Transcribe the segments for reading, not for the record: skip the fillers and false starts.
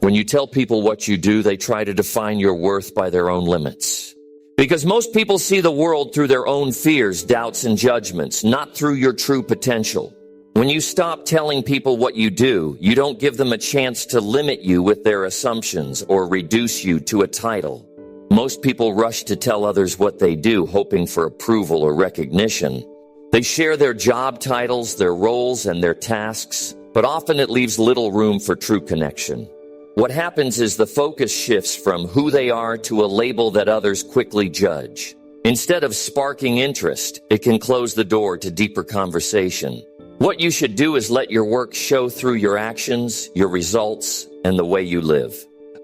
When you tell people what you do, they try to define your worth by their own limits. Because most people see the world through their own fears, doubts, and judgments, not through your true potential. When you stop telling people what you do, you don't give them a chance to limit you with their assumptions or reduce you to a title. Most people rush to tell others what they do, hoping for approval or recognition. They share their job titles, their roles, and their tasks, but often it leaves little room for true connection. What happens is the focus shifts from who they are to a label that others quickly judge. Instead of sparking interest, it can close the door to deeper conversation. What you should do is let your work show through your actions, your results, and the way you live.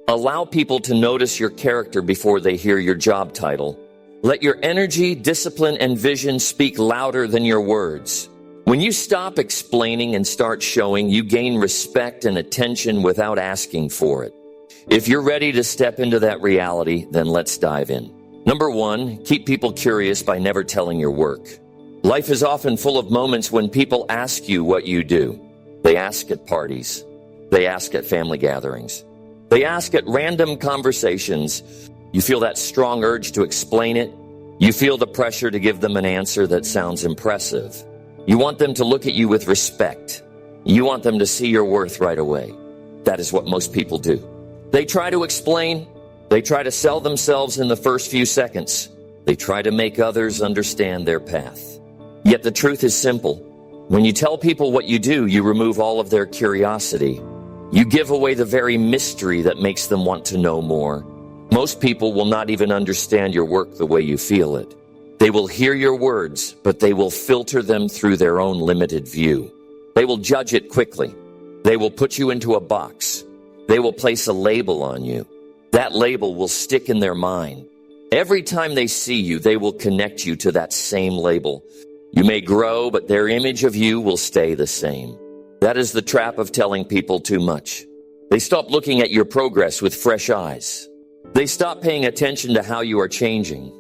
Allow people to notice your character before they hear your job title. Let your energy, discipline, and vision speak louder than your words. When you stop explaining and start showing, you gain respect and attention without asking for it. If you're ready to step into that reality, then let's dive in. Number 1, keep people curious by never telling your work. Life is often full of moments when people ask you what you do. They ask at parties. They ask at family gatherings. They ask at random conversations. You feel that strong urge to explain it. You feel the pressure to give them an answer that sounds impressive. You want them to look at you with respect. You want them to see your worth right away. That is what most people do. They try to explain. They try to sell themselves in the first few seconds. They try to make others understand their path. Yet the truth is simple. When you tell people what you do, you remove all of their curiosity. You give away the very mystery that makes them want to know more. Most people will not even understand your work the way you feel it. They will hear your words, but they will filter them through their own limited view. They will judge it quickly. They will put you into a box. They will place a label on you. That label will stick in their mind. Every time they see you, they will connect you to that same label. You may grow, but their image of you will stay the same. That is the trap of telling people too much. They stop looking at your progress with fresh eyes. They stop paying attention to how you are changing.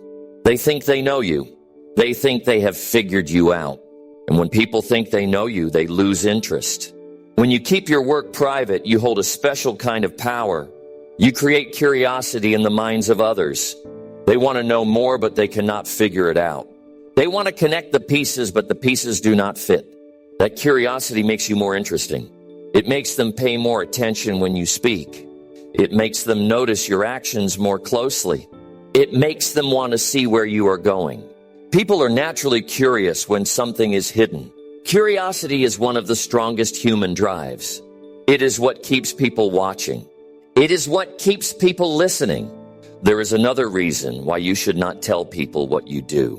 They think they know you. They think they have figured you out. And when people think they know you, they lose interest. When you keep your work private, you hold a special kind of power. You create curiosity in the minds of others. They want to know more, but they cannot figure it out. They want to connect the pieces, but the pieces do not fit. That curiosity makes you more interesting. It makes them pay more attention when you speak. It makes them notice your actions more closely. It makes them want to see where you are going. People are naturally curious when something is hidden. Curiosity is one of the strongest human drives. It is what keeps people watching. It is what keeps people listening. There is another reason why you should not tell people what you do.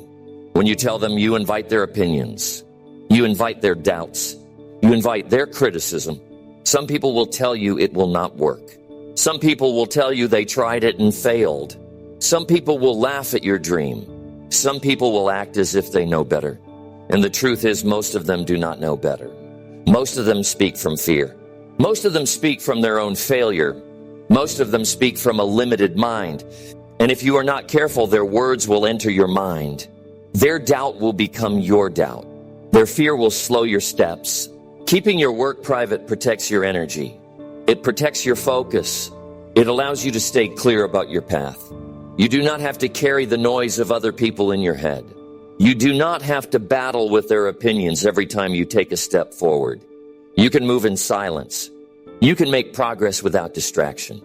When you tell them, you invite their opinions. You invite their doubts. You invite their criticism. Some people will tell you it will not work. Some people will tell you they tried it and failed. Some people will laugh at your dream. Some people will act as if they know better. And the truth is, most of them do not know better. Most of them speak from fear. Most of them speak from their own failure. Most of them speak from a limited mind. And if you are not careful, their words will enter your mind. Their doubt will become your doubt. Their fear will slow your steps. Keeping your work private protects your energy. It protects your focus. It allows you to stay clear about your path. You do not have to carry the noise of other people in your head. You do not have to battle with their opinions every time you take a step forward. You can move in silence. You can make progress without distraction.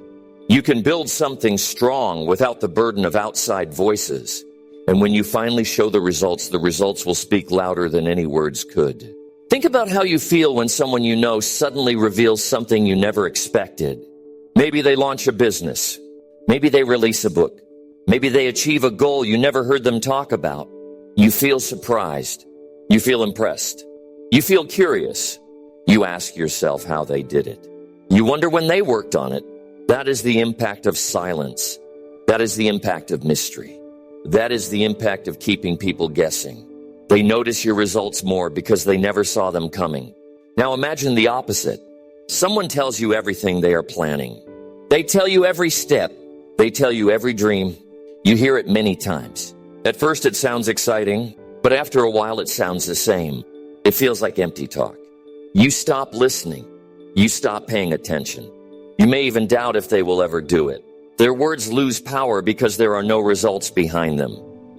You can build something strong without the burden of outside voices. And when you finally show the results will speak louder than any words could. Think about how you feel when someone you know suddenly reveals something you never expected. Maybe they launch a business. Maybe they release a book. Maybe they achieve a goal you never heard them talk about. You feel surprised. You feel impressed. You feel curious. You ask yourself how they did it. You wonder when they worked on it. That is the impact of silence. That is the impact of mystery. That is the impact of keeping people guessing. They notice your results more because they never saw them coming. Now imagine the opposite. Someone tells you everything they are planning. They tell you every step. They tell you every dream. You hear it many times. At first it sounds exciting, but after a while it sounds the same. It feels like empty talk. You stop listening. You stop paying attention. You may even doubt if they will ever do it. Their words lose power because there are no results behind them.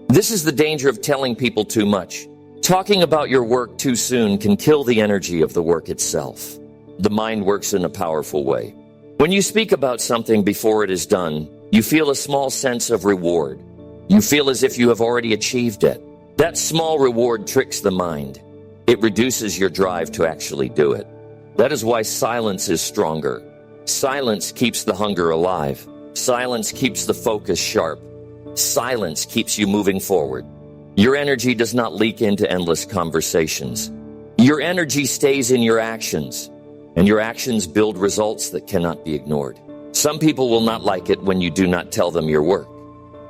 This is the danger of telling people too much. Talking about your work too soon can kill the energy of the work itself. The mind works in a powerful way. When you speak about something before it is done, you feel a small sense of reward. You feel as if you have already achieved it. That small reward tricks the mind. It reduces your drive to actually do it. That is why silence is stronger. Silence keeps the hunger alive. Silence keeps the focus sharp. Silence keeps you moving forward. Your energy does not leak into endless conversations. Your energy stays in your actions, and your actions build results that cannot be ignored. Some people will not like it when you do not tell them your work.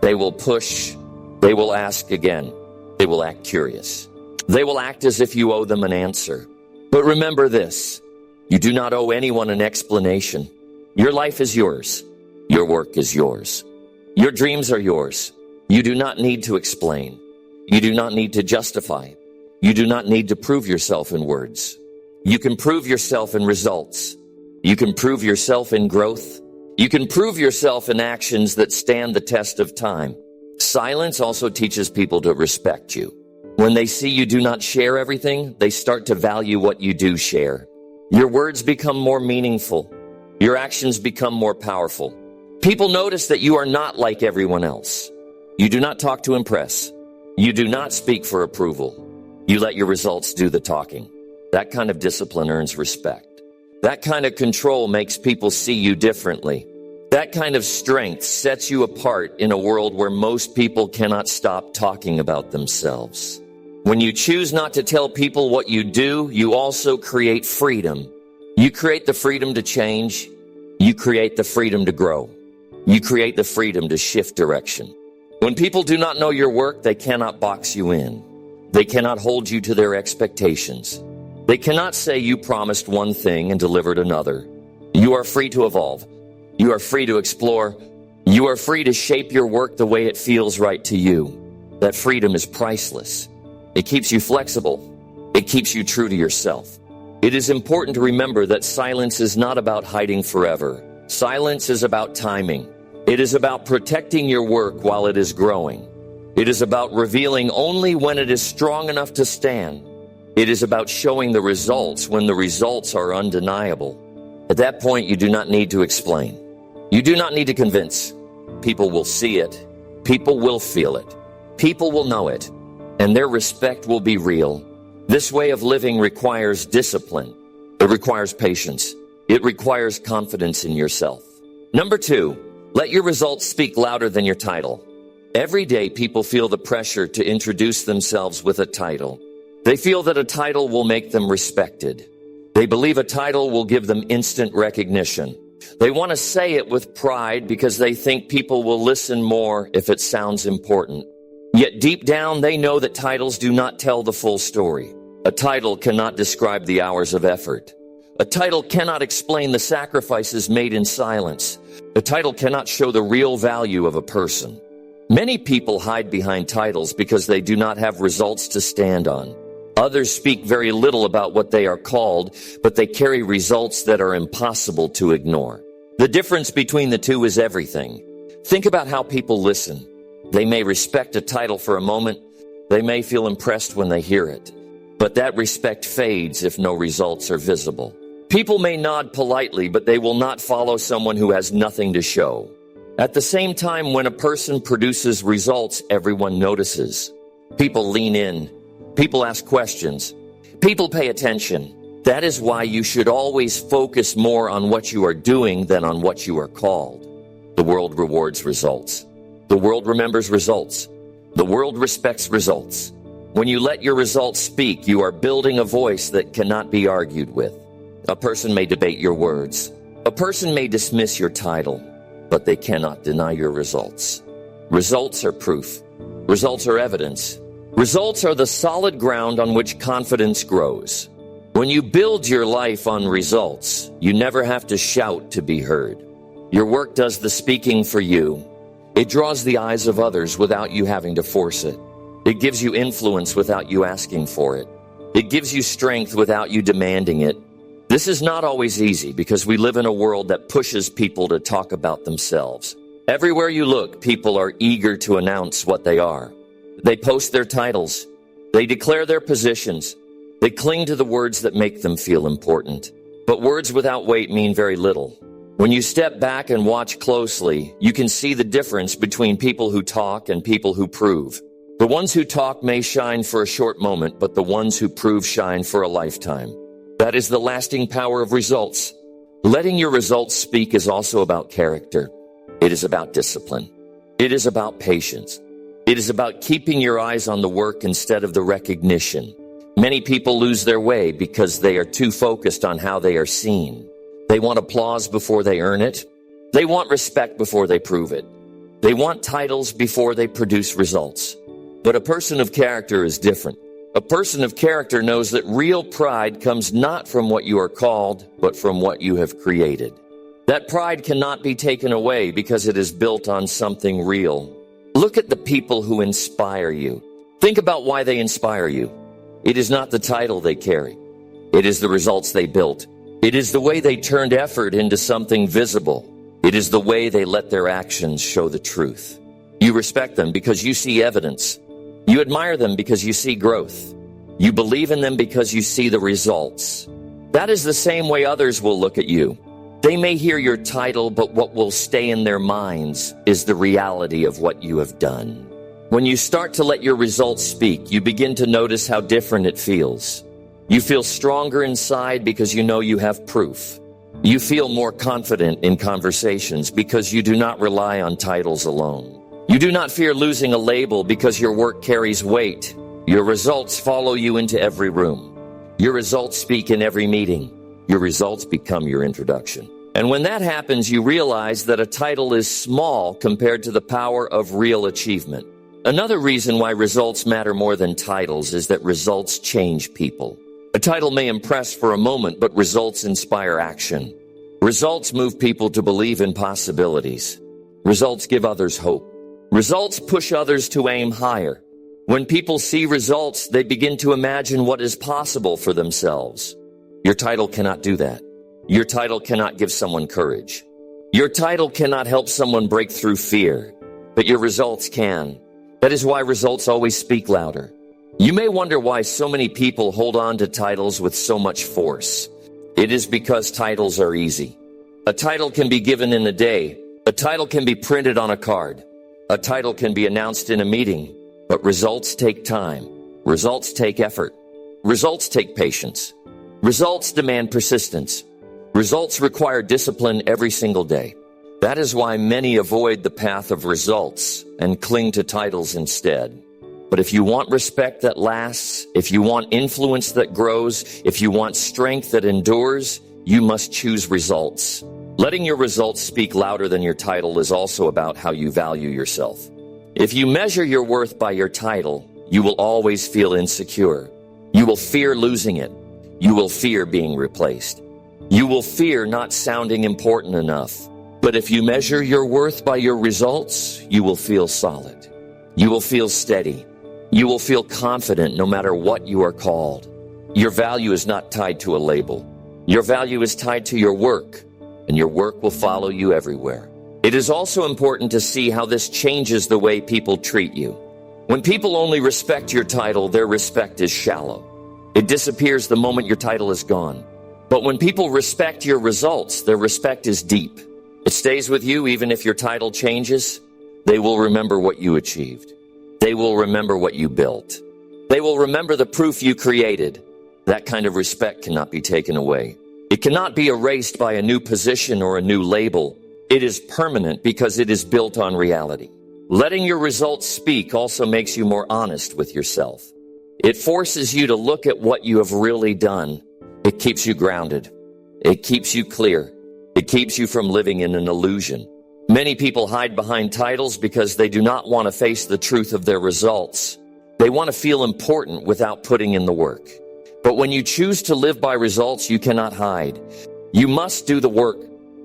They will push. They will ask again. They will act curious. They will act as if you owe them an answer. But remember this, you do not owe anyone an explanation. Your life is yours. Your work is yours. Your dreams are yours. You do not need to explain. You do not need to justify. You do not need to prove yourself in words. You can prove yourself in results. You can prove yourself in growth. You can prove yourself in actions that stand the test of time. Silence also teaches people to respect you. When they see you do not share everything, they start to value what you do share. Your words become more meaningful. Your actions become more powerful. People notice that you are not like everyone else. You do not talk to impress. You do not speak for approval. You let your results do the talking. That kind of discipline earns respect. That kind of control makes people see you differently. That kind of strength sets you apart in a world where most people cannot stop talking about themselves. When you choose not to tell people what you do, you also create freedom. You create the freedom to change. You create the freedom to grow. You create the freedom to shift direction. When people do not know your work, they cannot box you in. They cannot hold you to their expectations. They cannot say you promised one thing and delivered another. You are free to evolve. You are free to explore. You are free to shape your work the way it feels right to you. That freedom is priceless. It keeps you flexible. It keeps you true to yourself. It is important to remember that silence is not about hiding forever. Silence is about timing. It is about protecting your work while it is growing. It is about revealing only when it is strong enough to stand. It is about showing the results when the results are undeniable. At that point, you do not need to explain. You do not need to convince. People will see it. People will feel it. People will know it. And their respect will be real. This way of living requires discipline. It requires patience. It requires confidence in yourself. Number 2, let your results speak louder than your title. Every day, people feel the pressure to introduce themselves with a title. They feel that a title will make them respected. They believe a title will give them instant recognition. They want to say it with pride because they think people will listen more if it sounds important. Yet deep down, they know that titles do not tell the full story. A title cannot describe the hours of effort. A title cannot explain the sacrifices made in silence. A title cannot show the real value of a person. Many people hide behind titles because they do not have results to stand on. Others speak very little about what they are called, but they carry results that are impossible to ignore. The difference between the two is everything. Think about how people listen. They may respect a title for a moment. They may feel impressed when they hear it. But that respect fades if no results are visible. People may nod politely, but they will not follow someone who has nothing to show. At the same time, when a person produces results, everyone notices. People lean in. People ask questions. People pay attention. That is why you should always focus more on what you are doing than on what you are called. The world rewards results. The world remembers results. The world respects results. When you let your results speak, you are building a voice that cannot be argued with. A person may debate your words. A person may dismiss your title, but they cannot deny your results. Results are proof. Results are evidence. Results are the solid ground on which confidence grows. When you build your life on results, you never have to shout to be heard. Your work does the speaking for you. It draws the eyes of others without you having to force it. It gives you influence without you asking for it. It gives you strength without you demanding it. This is not always easy because we live in a world that pushes people to talk about themselves. Everywhere you look, people are eager to announce what they are. They post their titles. They declare their positions. They cling to the words that make them feel important. But words without weight mean very little. When you step back and watch closely, you can see the difference between people who talk and people who prove. The ones who talk may shine for a short moment, but the ones who prove shine for a lifetime. That is the lasting power of results. Letting your results speak is also about character. It is about discipline. It is about patience. It is about keeping your eyes on the work instead of the recognition. Many people lose their way because they are too focused on how they are seen. They want applause before they earn it. They want respect before they prove it. They want titles before they produce results. But a person of character is different. A person of character knows that real pride comes not from what you are called, but from what you have created. That pride cannot be taken away because it is built on something real. Look at the people who inspire you. Think about why they inspire you. It is not the title they carry. It is the results they built. It is the way they turned effort into something visible. It is the way they let their actions show the truth. You respect them because you see evidence. You admire them because you see growth. You believe in them because you see the results. That is the same way others will look at you. They may hear your title, but what will stay in their minds is the reality of what you have done. When you start to let your results speak, you begin to notice how different it feels. You feel stronger inside because you know you have proof. You feel more confident in conversations because you do not rely on titles alone. You do not fear losing a label because your work carries weight. Your results follow you into every room. Your results speak in every meeting. Your results become your introduction. And when that happens, you realize that a title is small compared to the power of real achievement. Another reason why results matter more than titles is that results change people. A title may impress for a moment, but results inspire action. Results move people to believe in possibilities. Results give others hope. Results push others to aim higher. When people see results, they begin to imagine what is possible for themselves. Your title cannot do that. Your title cannot give someone courage. Your title cannot help someone break through fear, but your results can. That is why results always speak louder. You may wonder why so many people hold on to titles with so much force. It is because titles are easy. A title can be given in a day. A title can be printed on a card. A title can be announced in a meeting. But results take time. Results take effort. Results take patience. Results demand persistence. Results require discipline every single day. That is why many avoid the path of results and cling to titles instead. But if you want respect that lasts, if you want influence that grows, if you want strength that endures, you must choose results. Letting your results speak louder than your title is also about how you value yourself. If you measure your worth by your title, you will always feel insecure. You will fear losing it. You will fear being replaced. You will fear not sounding important enough. But if you measure your worth by your results, you will feel solid. You will feel steady. You will feel confident no matter what you are called. Your value is not tied to a label. Your value is tied to your work, and your work will follow you everywhere. It is also important to see how this changes the way people treat you. When people only respect your title, their respect is shallow. It disappears the moment your title is gone. But when people respect your results, their respect is deep. It stays with you even if your title changes. They will remember what you achieved. They will remember what you built. They will remember the proof you created. That kind of respect cannot be taken away. It cannot be erased by a new position or a new label. It is permanent because it is built on reality. Letting your results speak also makes you more honest with yourself. It forces you to look at what you have really done. It keeps you grounded. It keeps you clear. It keeps you from living in an illusion. Many people hide behind titles because they do not want to face the truth of their results. They want to feel important without putting in the work. But when you choose to live by results, you cannot hide. You must do the work.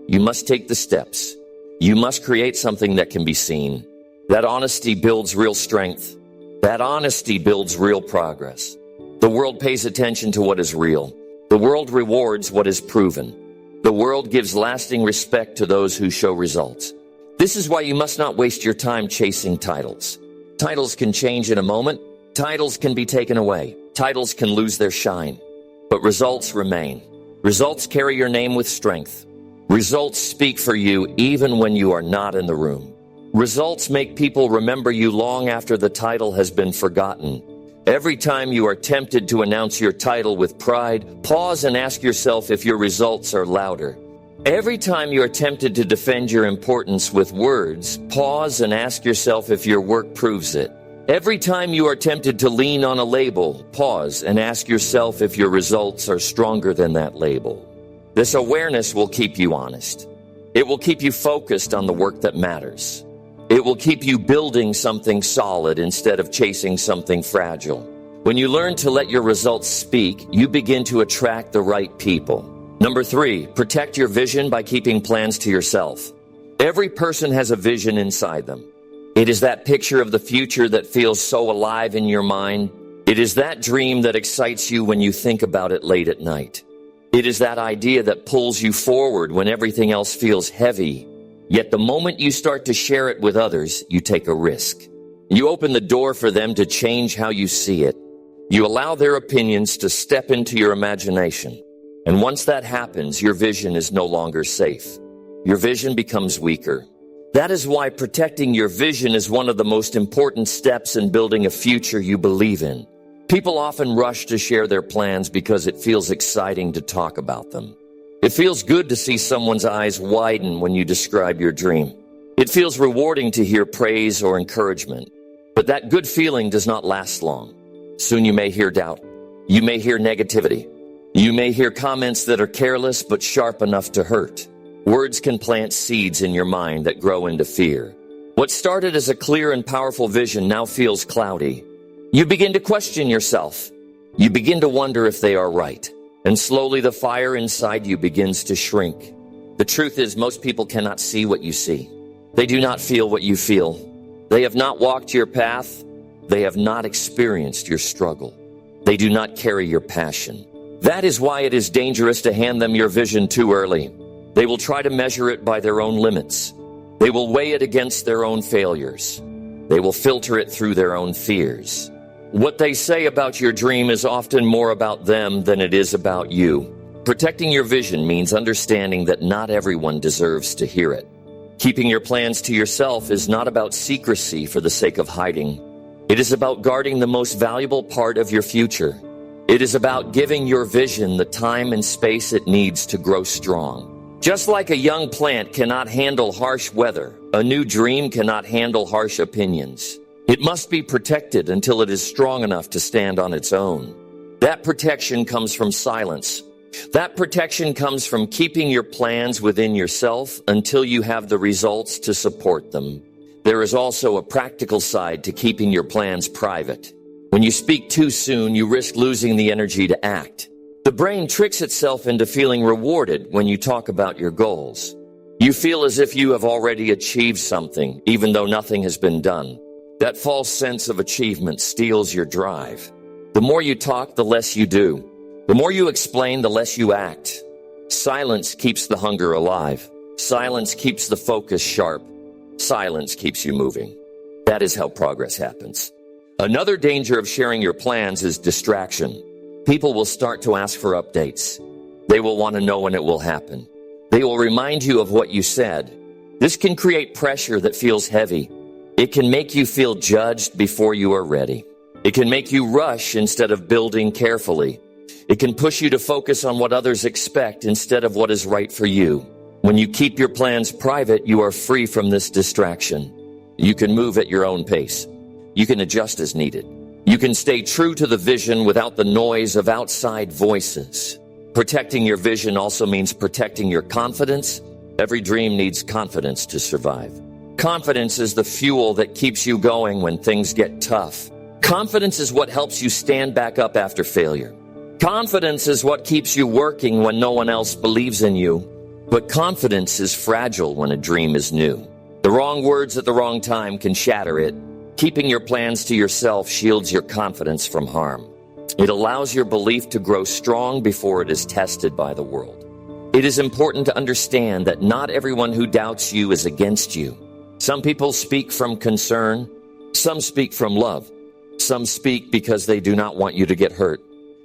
You must take the steps. You must create something that can be seen. That honesty builds real strength. That honesty builds real progress. The world pays attention to what is real. The world rewards what is proven. The world gives lasting respect to those who show results. This is why you must not waste your time chasing titles. Titles can change in a moment. Titles can be taken away. Titles can lose their shine. But results remain. Results carry your name with strength. Results speak for you even when you are not in the room. Results make people remember you long after the title has been forgotten. Every time you are tempted to announce your title with pride, pause and ask yourself if your results are louder. Every time you are tempted to defend your importance with words, pause and ask yourself if your work proves it. Every time you are tempted to lean on a label, pause and ask yourself if your results are stronger than that label. This awareness will keep you honest. It will keep you focused on the work that matters. It will keep you building something solid instead of chasing something fragile. When you learn to let your results speak, you begin to attract the right people. Number 3, protect your vision by keeping plans to yourself. Every person has a vision inside them. It is that picture of the future that feels so alive in your mind. It is that dream that excites you when you think about it late at night. It is that idea that pulls you forward when everything else feels heavy. Yet the moment you start to share it with others, you take a risk. You open the door for them to change how you see it. You allow their opinions to step into your imagination. And once that happens, your vision is no longer safe. Your vision becomes weaker. That is why protecting your vision is one of the most important steps in building a future you believe in. People often rush to share their plans because it feels exciting to talk about them. It feels good to see someone's eyes widen when you describe your dream. It feels rewarding to hear praise or encouragement. But that good feeling does not last long. Soon you may hear doubt. You may hear negativity. You may hear comments that are careless but sharp enough to hurt. Words can plant seeds in your mind that grow into fear. What started as a clear and powerful vision now feels cloudy. You begin to question yourself. You begin to wonder if they are right. And slowly the fire inside you begins to shrink. The truth is, most people cannot see what you see. They do not feel what you feel. They have not walked your path. They have not experienced your struggle. They do not carry your passion. That is why it is dangerous to hand them your vision too early. They will try to measure it by their own limits. They will weigh it against their own failures. They will filter it through their own fears. What they say about your dream is often more about them than it is about you. Protecting your vision means understanding that not everyone deserves to hear it. Keeping your plans to yourself is not about secrecy for the sake of hiding. It is about guarding the most valuable part of your future. It is about giving your vision the time and space it needs to grow strong. Just like a young plant cannot handle harsh weather, a new dream cannot handle harsh opinions. It must be protected until it is strong enough to stand on its own. That protection comes from silence. That protection comes from keeping your plans within yourself until you have the results to support them. There is also a practical side to keeping your plans private. When you speak too soon, you risk losing the energy to act. The brain tricks itself into feeling rewarded when you talk about your goals. You feel as if you have already achieved something, even though nothing has been done. That false sense of achievement steals your drive. The more you talk, the less you do. The more you explain, the less you act. Silence keeps the hunger alive. Silence keeps the focus sharp. Silence keeps you moving. That is how progress happens. Another danger of sharing your plans is distraction. People will start to ask for updates. They will want to know when it will happen. They will remind you of what you said. This can create pressure that feels heavy. It can make you feel judged before you are ready. It can make you rush instead of building carefully. It can push you to focus on what others expect instead of what is right for you. When you keep your plans private, you are free from this distraction. You can move at your own pace. You can adjust as needed. You can stay true to the vision without the noise of outside voices. Protecting your vision also means protecting your confidence. Every dream needs confidence to survive. Confidence is the fuel that keeps you going when things get tough. Confidence is what helps you stand back up after failure. Confidence is what keeps you working when no one else believes in you. But confidence is fragile when a dream is new. The wrong words at the wrong time can shatter it. Keeping your plans to yourself shields your confidence from harm. It allows your belief to grow strong before it is tested by the world. It is important to understand that not everyone who doubts you is against you. Some people speak from concern. Some speak from love. Some speak because they do not want you to get hurt.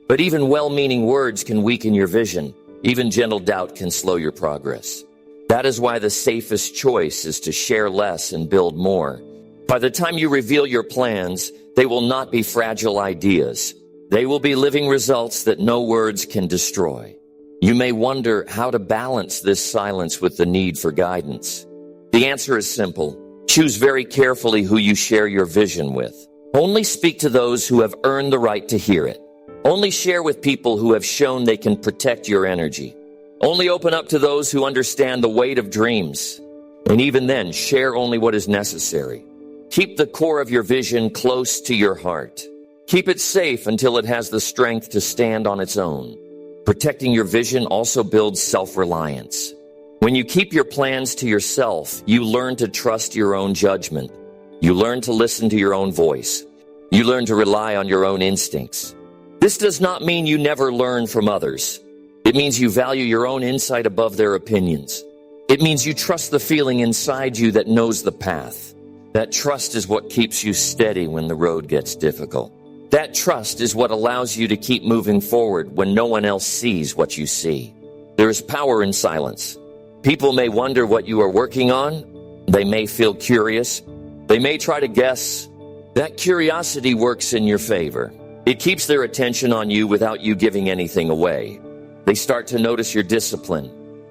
But even well-meaning words can weaken your vision. Even gentle doubt can slow your progress. That is why the safest choice is to share less and build more. By the time you reveal your plans, they will not be fragile ideas. They will be living results that no words can destroy. You may wonder how to balance this silence with the need for guidance. The answer is simple. Choose very carefully who you share your vision with. Only speak to those who have earned the right to hear it. Only share with people who have shown they can protect your energy. Only open up to those who understand the weight of dreams. And even then, share only what is necessary. Keep the core of your vision close to your heart. Keep it safe until it has the strength to stand on its own. Protecting your vision also builds self-reliance. When you keep your plans to yourself, you learn to trust your own judgment. You learn to listen to your own voice. You learn to rely on your own instincts. This does not mean you never learn from others. It means you value your own insight above their opinions. It means you trust the feeling inside you that knows the path. That trust is what keeps you steady when the road gets difficult. That trust is what allows you to keep moving forward when no one else sees what you see. There is power in silence. People may wonder what you are working on. They may feel curious. They may try to guess. That curiosity works in your favor. It keeps their attention on you without you giving anything away. They start to notice your discipline.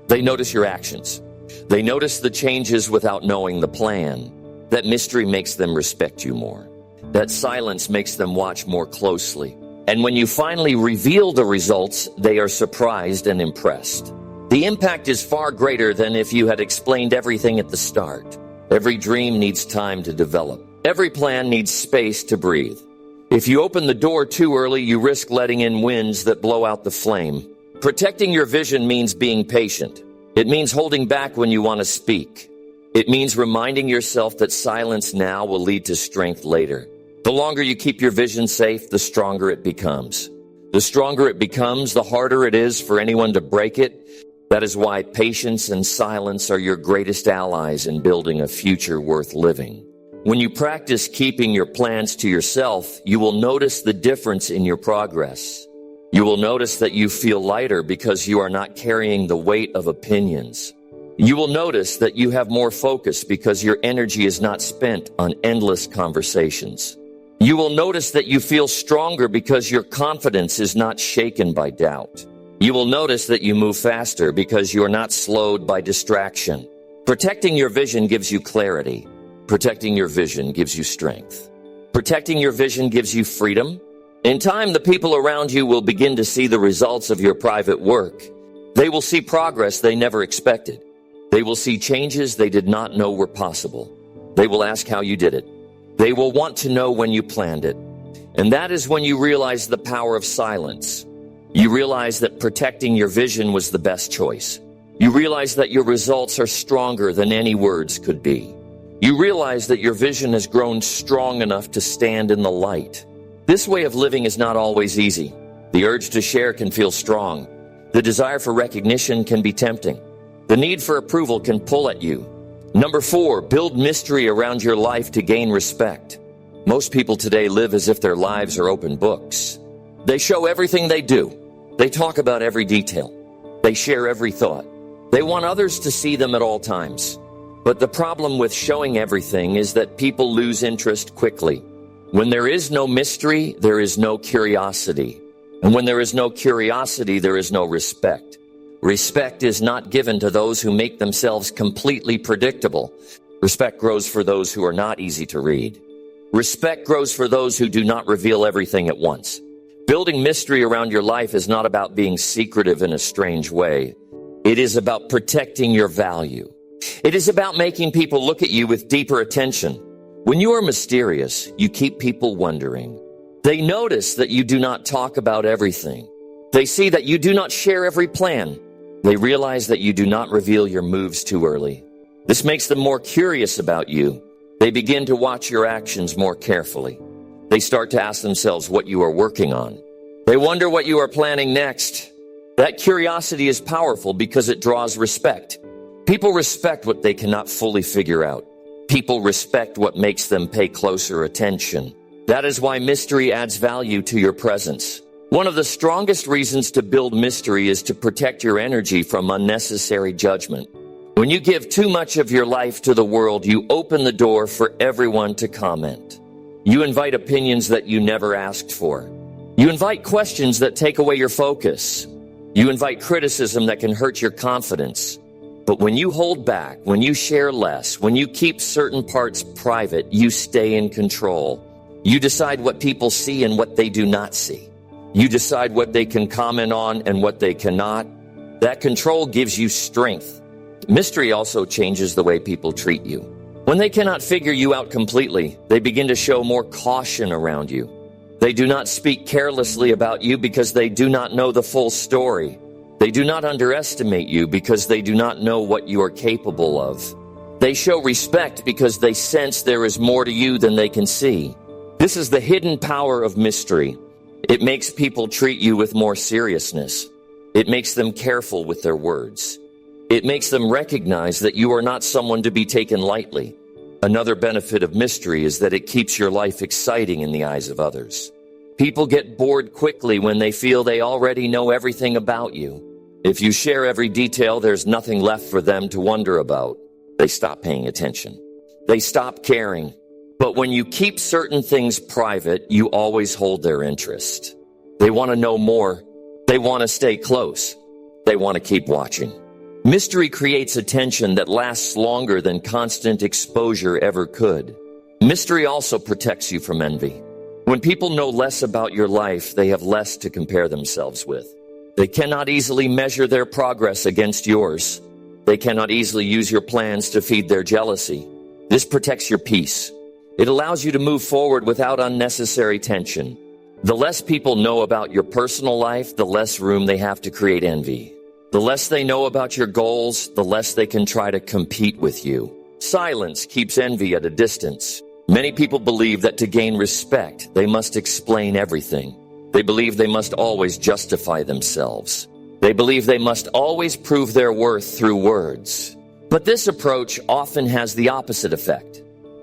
They notice your actions. They notice the changes without knowing the plan. That mystery makes them respect you more. That silence makes them watch more closely. And when you finally reveal the results, they are surprised and impressed. The impact is far greater than if you had explained everything at the start. Every dream needs time to develop. Every plan needs space to breathe. If you open the door too early, you risk letting in winds that blow out the flame. Protecting your vision means being patient. It means holding back when you want to speak. It means reminding yourself that silence now will lead to strength later. The longer you keep your vision safe, the stronger it becomes. The stronger it becomes, the harder it is for anyone to break it. That is why patience and silence are your greatest allies in building a future worth living. When you practice keeping your plans to yourself, you will notice the difference in your progress. You will notice that you feel lighter because you are not carrying the weight of opinions. You will notice that you have more focus because your energy is not spent on endless conversations. You will notice that you feel stronger because your confidence is not shaken by doubt. You will notice that you move faster because you are not slowed by distraction. Protecting your vision gives you clarity. Protecting your vision gives you strength. Protecting your vision gives you freedom. In time, the people around you will begin to see the results of your private work. They will see progress they never expected. They will see changes they did not know were possible. They will ask how you did it. They will want to know when you planned it. And that is when you realize the power of silence. You realize that protecting your vision was the best choice. You realize that your results are stronger than any words could be. You realize that your vision has grown strong enough to stand in the light. This way of living is not always easy. The urge to share can feel strong. The desire for recognition can be tempting. The need for approval can pull at you. Number 4, build mystery around your life to gain respect. Most people today live as if their lives are open books. They show everything they do. They talk about every detail. They share every thought. They want others to see them at all times. But the problem with showing everything is that people lose interest quickly. When there is no mystery, there is no curiosity. And when there is no curiosity, there is no respect. Respect is not given to those who make themselves completely predictable. Respect grows for those who are not easy to read. Respect grows for those who do not reveal everything at once. Building mystery around your life is not about being secretive in a strange way. It is about protecting your value. It is about making people look at you with deeper attention. When you are mysterious, you keep people wondering. They notice that you do not talk about everything. They see that you do not share every plan. They realize that you do not reveal your moves too early. This makes them more curious about you. They begin to watch your actions more carefully. They start to ask themselves what you are working on. They wonder what you are planning next. That curiosity is powerful because it draws respect. People respect what they cannot fully figure out. People respect what makes them pay closer attention. That is why mystery adds value to your presence. One of the strongest reasons to build mystery is to protect your energy from unnecessary judgment. When you give too much of your life to the world, you open the door for everyone to comment. You invite opinions that you never asked for. You invite questions that take away your focus. You invite criticism that can hurt your confidence. But when you hold back, when you share less, when you keep certain parts private, you stay in control. You decide what people see and what they do not see. You decide what they can comment on and what they cannot. That control gives you strength. Mystery also changes the way people treat you. When they cannot figure you out completely, they begin to show more caution around you. They do not speak carelessly about you because they do not know the full story. They do not underestimate you because they do not know what you are capable of. They show respect because they sense there is more to you than they can see. This is the hidden power of mystery. It makes people treat you with more seriousness. It makes them careful with their words. It makes them recognize that you are not someone to be taken lightly. Another benefit of mystery is that it keeps your life exciting in the eyes of others. People get bored quickly when they feel they already know everything about you. If you share every detail, there's nothing left for them to wonder about. They stop paying attention. They stop caring. But when you keep certain things private, you always hold their interest. They want to know more. They want to stay close. They want to keep watching. Mystery creates attention that lasts longer than constant exposure ever could. Mystery also protects you from envy. When people know less about your life, they have less to compare themselves with. They cannot easily measure their progress against yours. They cannot easily use your plans to feed their jealousy. This protects your peace. It allows you to move forward without unnecessary tension. The less people know about your personal life, the less room they have to create envy. The less they know about your goals, the less they can try to compete with you. Silence keeps envy at a distance. Many people believe that to gain respect, they must explain everything. They believe they must always justify themselves. They believe they must always prove their worth through words. But this approach often has the opposite effect.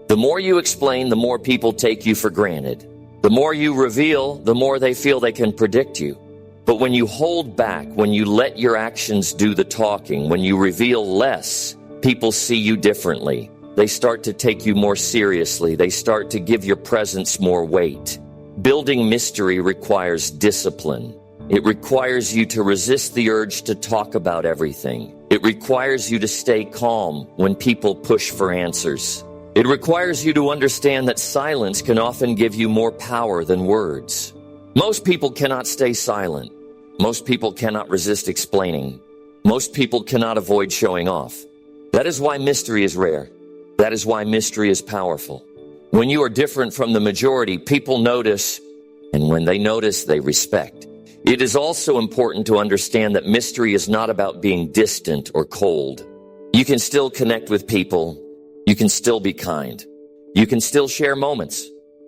The more you explain, the more people take you for granted. The more you reveal, the more they feel they can predict you. But when you hold back, when you let your actions do the talking, when you reveal less, people see you differently. They start to take you more seriously. They start to give your presence more weight. Building mystery requires discipline. It requires you to resist the urge to talk about everything. It requires you to stay calm when people push for answers. It requires you to understand that silence can often give you more power than words. Most people cannot stay silent. Most people cannot resist explaining. Most people cannot avoid showing off. That is why mystery is rare. That is why mystery is powerful. When you are different from the majority, people notice, and when they notice, they respect. It is also important to understand that mystery is not about being distant or cold. You can still connect with people. You can still be kind. You can still share moments,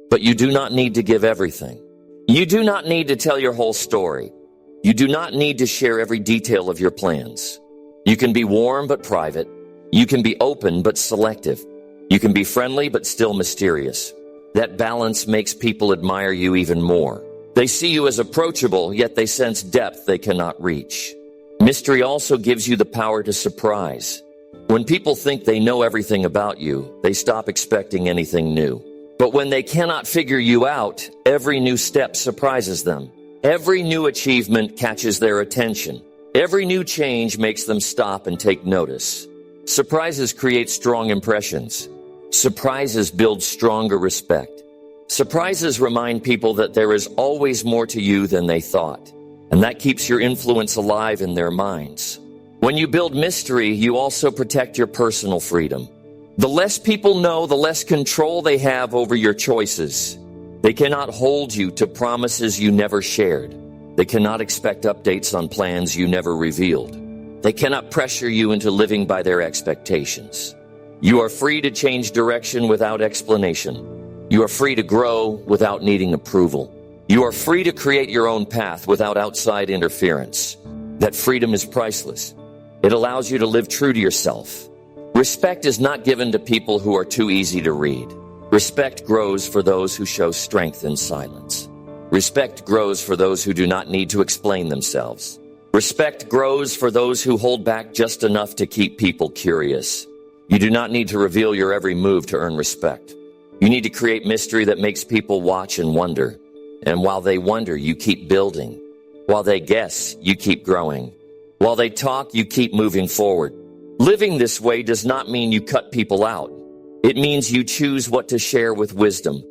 but you do not need to give everything. You do not need to tell your whole story. You do not need to share every detail of your plans. You can be warm but private. You can be open but selective. You can be friendly but still mysterious. That balance makes people admire you even more. They see you as approachable, yet they sense depth they cannot reach. Mystery also gives you the power to surprise. When people think they know everything about you, they stop expecting anything new. But when they cannot figure you out, every new step surprises them. Every new achievement catches their attention. Every new change makes them stop and take notice. Surprises create strong impressions. Surprises build stronger respect. Surprises remind people that there is always more to you than they thought, and that keeps your influence alive in their minds. When you build mystery, you also protect your personal freedom. The less people know, the less control they have over your choices. They cannot hold you to promises you never shared. They cannot expect updates on plans you never revealed. They cannot pressure you into living by their expectations. You are free to change direction without explanation. You are free to grow without needing approval. You are free to create your own path without outside interference. That freedom is priceless. It allows you to live true to yourself. Respect is not given to people who are too easy to read. Respect grows for those who show strength in silence. Respect grows for those who do not need to explain themselves. Respect grows for those who hold back just enough to keep people curious. You do not need to reveal your every move to earn respect. You need to create mystery that makes people watch and wonder. And while they wonder, you keep building. While they guess, you keep growing. While they talk, you keep moving forward. Living this way does not mean you cut people out. It means you choose what to share with wisdom.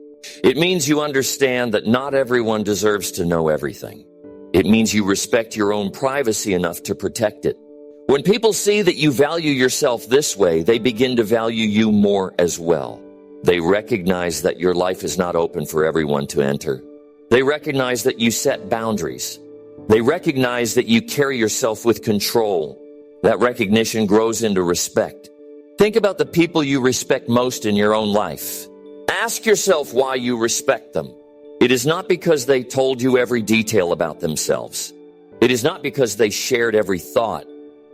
It means you understand that not everyone deserves to know everything. It means you respect your own privacy enough to protect it. When people see that you value yourself this way, they begin to value you more as well. They recognize that your life is not open for everyone to enter. They recognize that you set boundaries. They recognize that you carry yourself with control. That recognition grows into respect. Think about the people you respect most in your own life. Ask yourself why you respect them. It is not because they told you every detail about themselves. It is not because they shared every thought.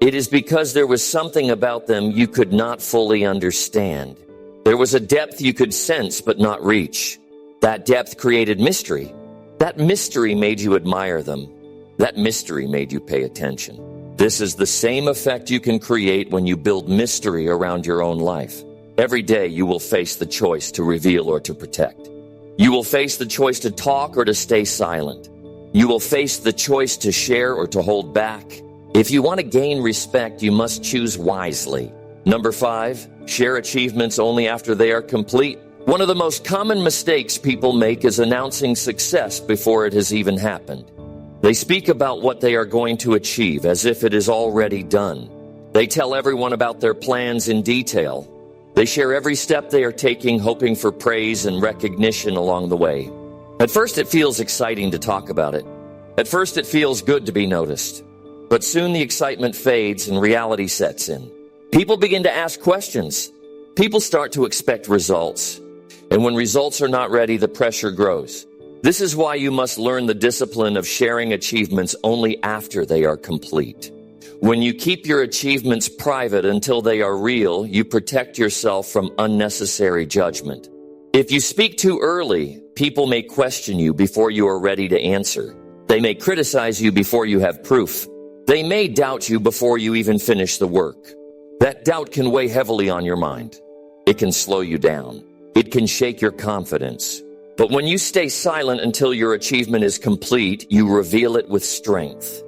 It is because there was something about them you could not fully understand. There was a depth you could sense but not reach. That depth created mystery. That mystery made you admire them. That mystery made you pay attention. This is the same effect you can create when you build mystery around your own life. Every day you will face the choice to reveal or to protect. You will face the choice to talk or to stay silent. You will face the choice to share or to hold back. If you want to gain respect, you must choose wisely. Number 5, share achievements only after they are complete. One of the most common mistakes people make is announcing success before it has even happened. They speak about what they are going to achieve as if it is already done. They tell everyone about their plans in detail. They share every step they are taking, hoping for praise and recognition along the way. At first, it feels exciting to talk about it. At first, it feels good to be noticed. But soon the excitement fades and reality sets in. People begin to ask questions. People start to expect results. And when results are not ready, the pressure grows. This is why you must learn the discipline of sharing achievements only after they are complete. When you keep your achievements private until they are real, you protect yourself from unnecessary judgment. If you speak too early, people may question you before you are ready to answer. They may criticize you before you have proof. They may doubt you before you even finish the work. That doubt can weigh heavily on your mind. It can slow you down. It can shake your confidence. But when you stay silent until your achievement is complete, you reveal it with strength.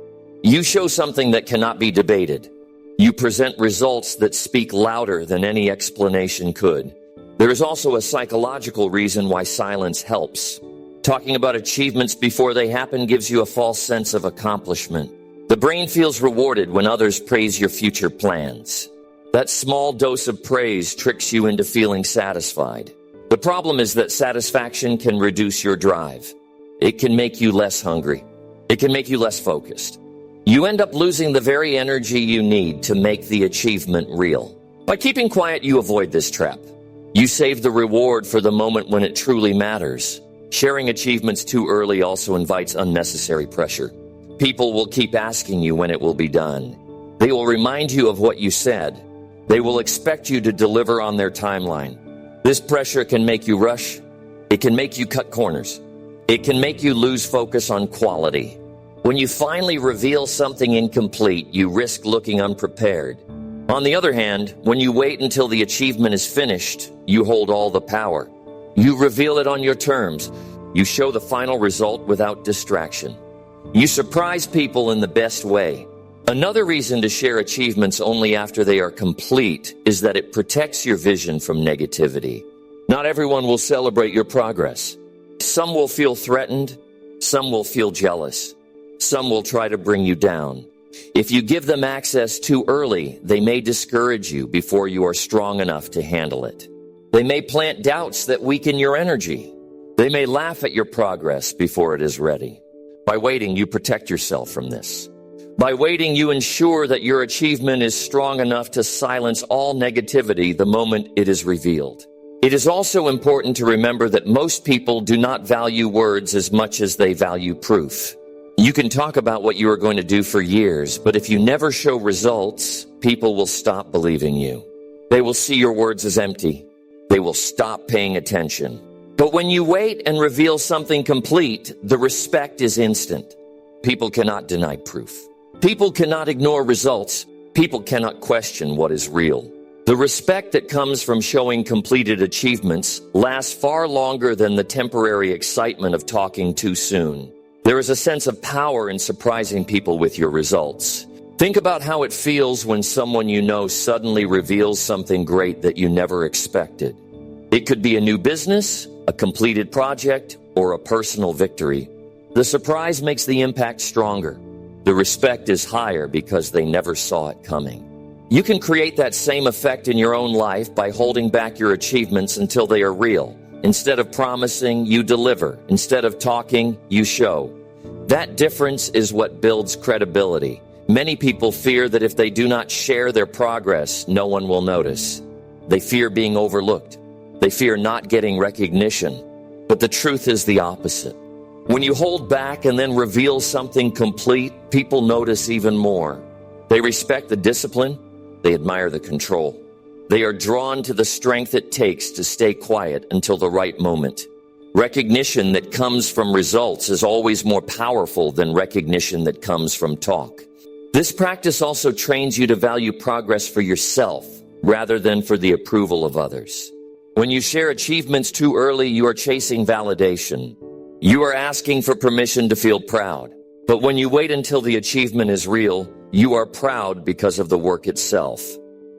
You show something that cannot be debated. You present results that speak louder than any explanation could. There is also a psychological reason why silence helps. Talking about achievements before they happen gives you a false sense of accomplishment. The brain feels rewarded when others praise your future plans. That small dose of praise tricks you into feeling satisfied. The problem is that satisfaction can reduce your drive. It can make you less hungry. It can make you less focused. You end up losing the very energy you need to make the achievement real. By keeping quiet, you avoid this trap. You save the reward for the moment when it truly matters. Sharing achievements too early also invites unnecessary pressure. People will keep asking you when it will be done. They will remind you of what you said. They will expect you to deliver on their timeline. This pressure can make you rush. It can make you cut corners. It can make you lose focus on quality. When you finally reveal something incomplete, you risk looking unprepared. On the other hand, when you wait until the achievement is finished, you hold all the power. You reveal it on your terms. You show the final result without distraction. You surprise people in the best way. Another reason to share achievements only after they are complete is that it protects your vision from negativity. Not everyone will celebrate your progress. Some will feel threatened. Some will feel jealous. Some will try to bring you down. If you give them access too early, they may discourage you before you are strong enough to handle it. They may plant doubts that weaken your energy. They may laugh at your progress before it is ready. By waiting, you protect yourself from this. By waiting, you ensure that your achievement is strong enough to silence all negativity the moment it is revealed. It is also important to remember that most people do not value words as much as they value proof. You can talk about what you are going to do for years, but if you never show results, people will stop believing you. They will see your words as empty. They will stop paying attention. But when you wait and reveal something complete, the respect is instant. People cannot deny proof. People cannot ignore results. People cannot question what is real. The respect that comes from showing completed achievements lasts far longer than the temporary excitement of talking too soon. There is a sense of power in surprising people with your results. Think about how it feels when someone you know suddenly reveals something great that you never expected. It could be a new business, a completed project, or a personal victory. The surprise makes the impact stronger. The respect is higher because they never saw it coming. You can create that same effect in your own life by holding back your achievements until they are real. Instead of promising, you deliver. Instead of talking, you show. That difference is what builds credibility. Many people fear that if they do not share their progress, no one will notice. They fear being overlooked. They fear not getting recognition. But the truth is the opposite. When you hold back and then reveal something complete, people notice even more. They respect the discipline. They admire the control. They are drawn to the strength it takes to stay quiet until the right moment. Recognition that comes from results is always more powerful than recognition that comes from talk. This practice also trains you to value progress for yourself rather than for the approval of others. When you share achievements too early, you are chasing validation. You are asking for permission to feel proud. But when you wait until the achievement is real, you are proud because of the work itself.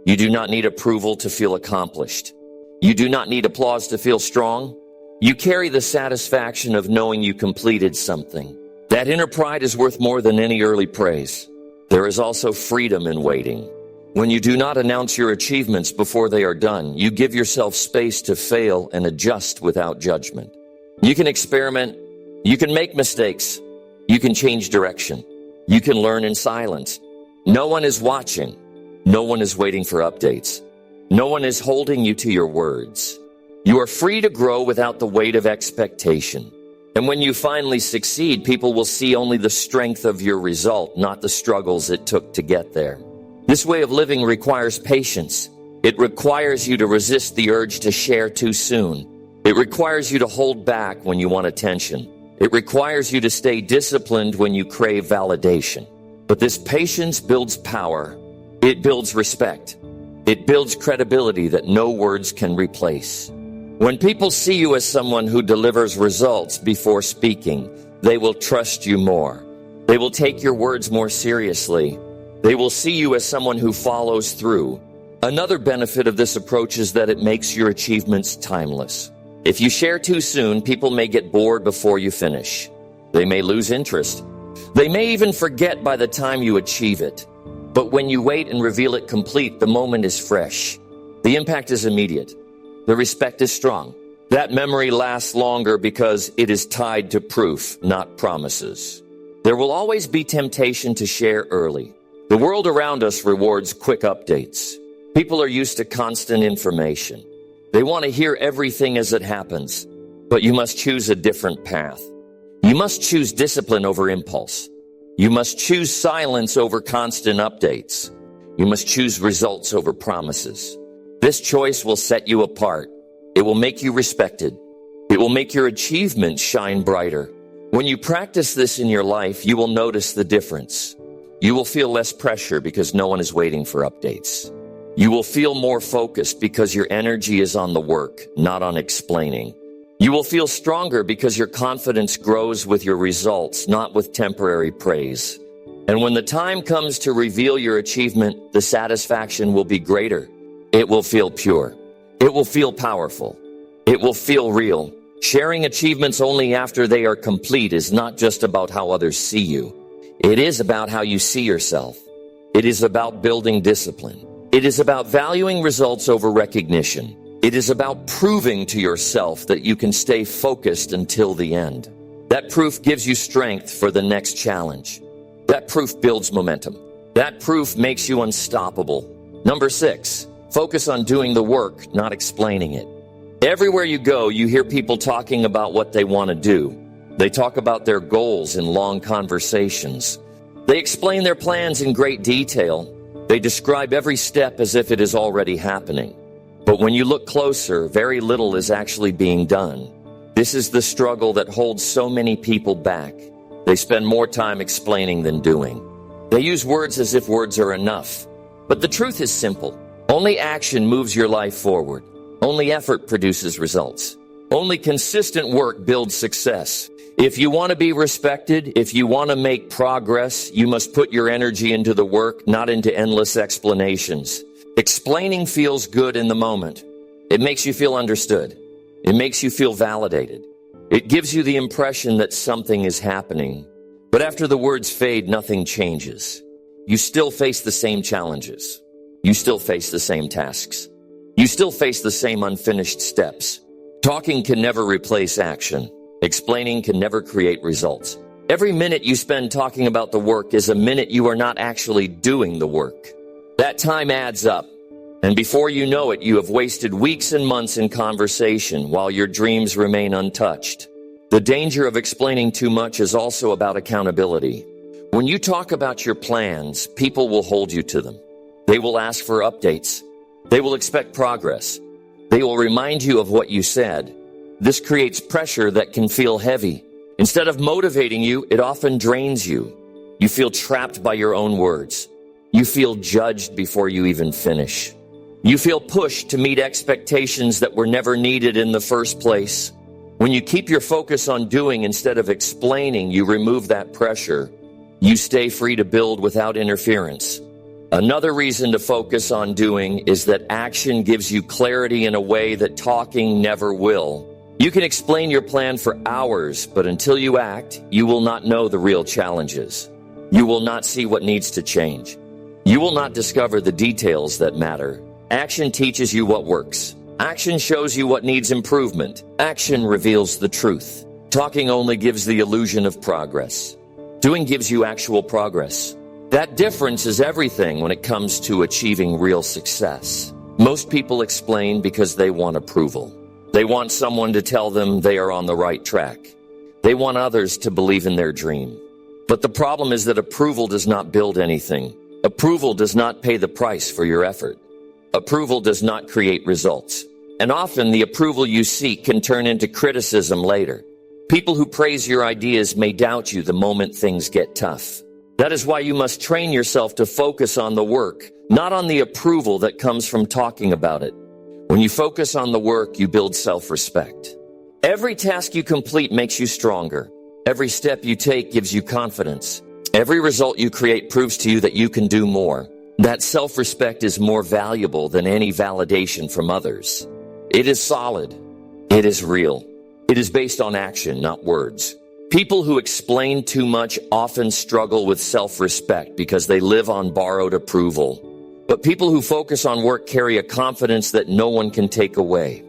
You do not need approval to feel accomplished. You do not need applause to feel strong. You carry the satisfaction of knowing you completed something. That inner pride is worth more than any early praise. There is also freedom in waiting. When you do not announce your achievements before they are done, you give yourself space to fail and adjust without judgment. You can experiment. You can make mistakes. You can change direction. You can learn in silence. No one is watching. No one is waiting for updates. No one is holding you to your words. You are free to grow without the weight of expectation. And when you finally succeed, people will see only the strength of your result, not the struggles it took to get there. This way of living requires patience. It requires you to resist the urge to share too soon. It requires you to hold back when you want attention. It requires you to stay disciplined when you crave validation. But this patience builds power. It builds respect. It builds credibility that no words can replace. When people see you as someone who delivers results before speaking, they will trust you more. They will take your words more seriously. They will see you as someone who follows through. Another benefit of this approach is that it makes your achievements timeless. If you share too soon, people may get bored before you finish. They may lose interest. They may even forget by the time you achieve it. But when you wait and reveal it complete, the moment is fresh. The impact is immediate. The respect is strong. That memory lasts longer because it is tied to proof, not promises. There will always be temptation to share early. The world around us rewards quick updates. People are used to constant information. They want to hear everything as it happens, but you must choose a different path. You must choose discipline over impulse. You must choose silence over constant updates. You must choose results over promises. This choice will set you apart. It will make you respected. It will make your achievements shine brighter. When you practice this in your life, you will notice the difference. You will feel less pressure because no one is waiting for updates. You will feel more focused because your energy is on the work, not on explaining. You will feel stronger because your confidence grows with your results, not with temporary praise. And when the time comes to reveal your achievement, the satisfaction will be greater. It will feel pure. It will feel powerful. It will feel real. Sharing achievements only after they are complete is not just about how others see you. It is about how you see yourself. It is about building discipline. It is about valuing results over recognition. It is about proving to yourself that you can stay focused until the end. That proof gives you strength for the next challenge. That proof builds momentum. That proof makes you unstoppable. Number 6, focus on doing the work, not explaining it. Everywhere you go, you hear people talking about what they want to do. They talk about their goals in long conversations. They explain their plans in great detail. They describe every step as if it is already happening. But when you look closer, very little is actually being done. This is the struggle that holds so many people back. They spend more time explaining than doing. They use words as if words are enough. But the truth is simple. Only action moves your life forward. Only effort produces results. Only consistent work builds success. If you want to be respected, if you want to make progress, you must put your energy into the work, not into endless explanations. Explaining feels good in the moment. It makes you feel understood. It makes you feel validated. It gives you the impression that something is happening. But after the words fade, nothing changes. You still face the same challenges. You still face the same tasks. You still face the same unfinished steps. Talking can never replace action. Explaining can never create results. Every minute you spend talking about the work is a minute you are not actually doing the work. That time adds up, and before you know it, you have wasted weeks and months in conversation while your dreams remain untouched. The danger of explaining too much is also about accountability. When you talk about your plans, people will hold you to them. They will ask for updates. They will expect progress. They will remind you of what you said. This creates pressure that can feel heavy. Instead of motivating you, it often drains you. You feel trapped by your own words. You feel judged before you even finish. You feel pushed to meet expectations that were never needed in the first place. When you keep your focus on doing instead of explaining, you remove that pressure. You stay free to build without interference. Another reason to focus on doing is that action gives you clarity in a way that talking never will. You can explain your plan for hours, but until you act, you will not know the real challenges. You will not see what needs to change. You will not discover the details that matter. Action teaches you what works. Action shows you what needs improvement. Action reveals the truth. Talking only gives the illusion of progress. Doing gives you actual progress. That difference is everything when it comes to achieving real success. Most people explain because they want approval. They want someone to tell them they are on the right track. They want others to believe in their dream. But the problem is that approval does not build anything. Approval does not pay the price for your effort. Approval does not create results. And often the approval you seek can turn into criticism later. People who praise your ideas may doubt you the moment things get tough. That is why you must train yourself to focus on the work, not on the approval that comes from talking about it. When you focus on the work, you build self-respect. Every task you complete makes you stronger. Every step you take gives you confidence. Every result you create proves to you that you can do more. That self-respect is more valuable than any validation from others. It is solid. It is real. It is based on action, not words. People who explain too much often struggle with self-respect because they live on borrowed approval. But people who focus on work carry a confidence that no one can take away.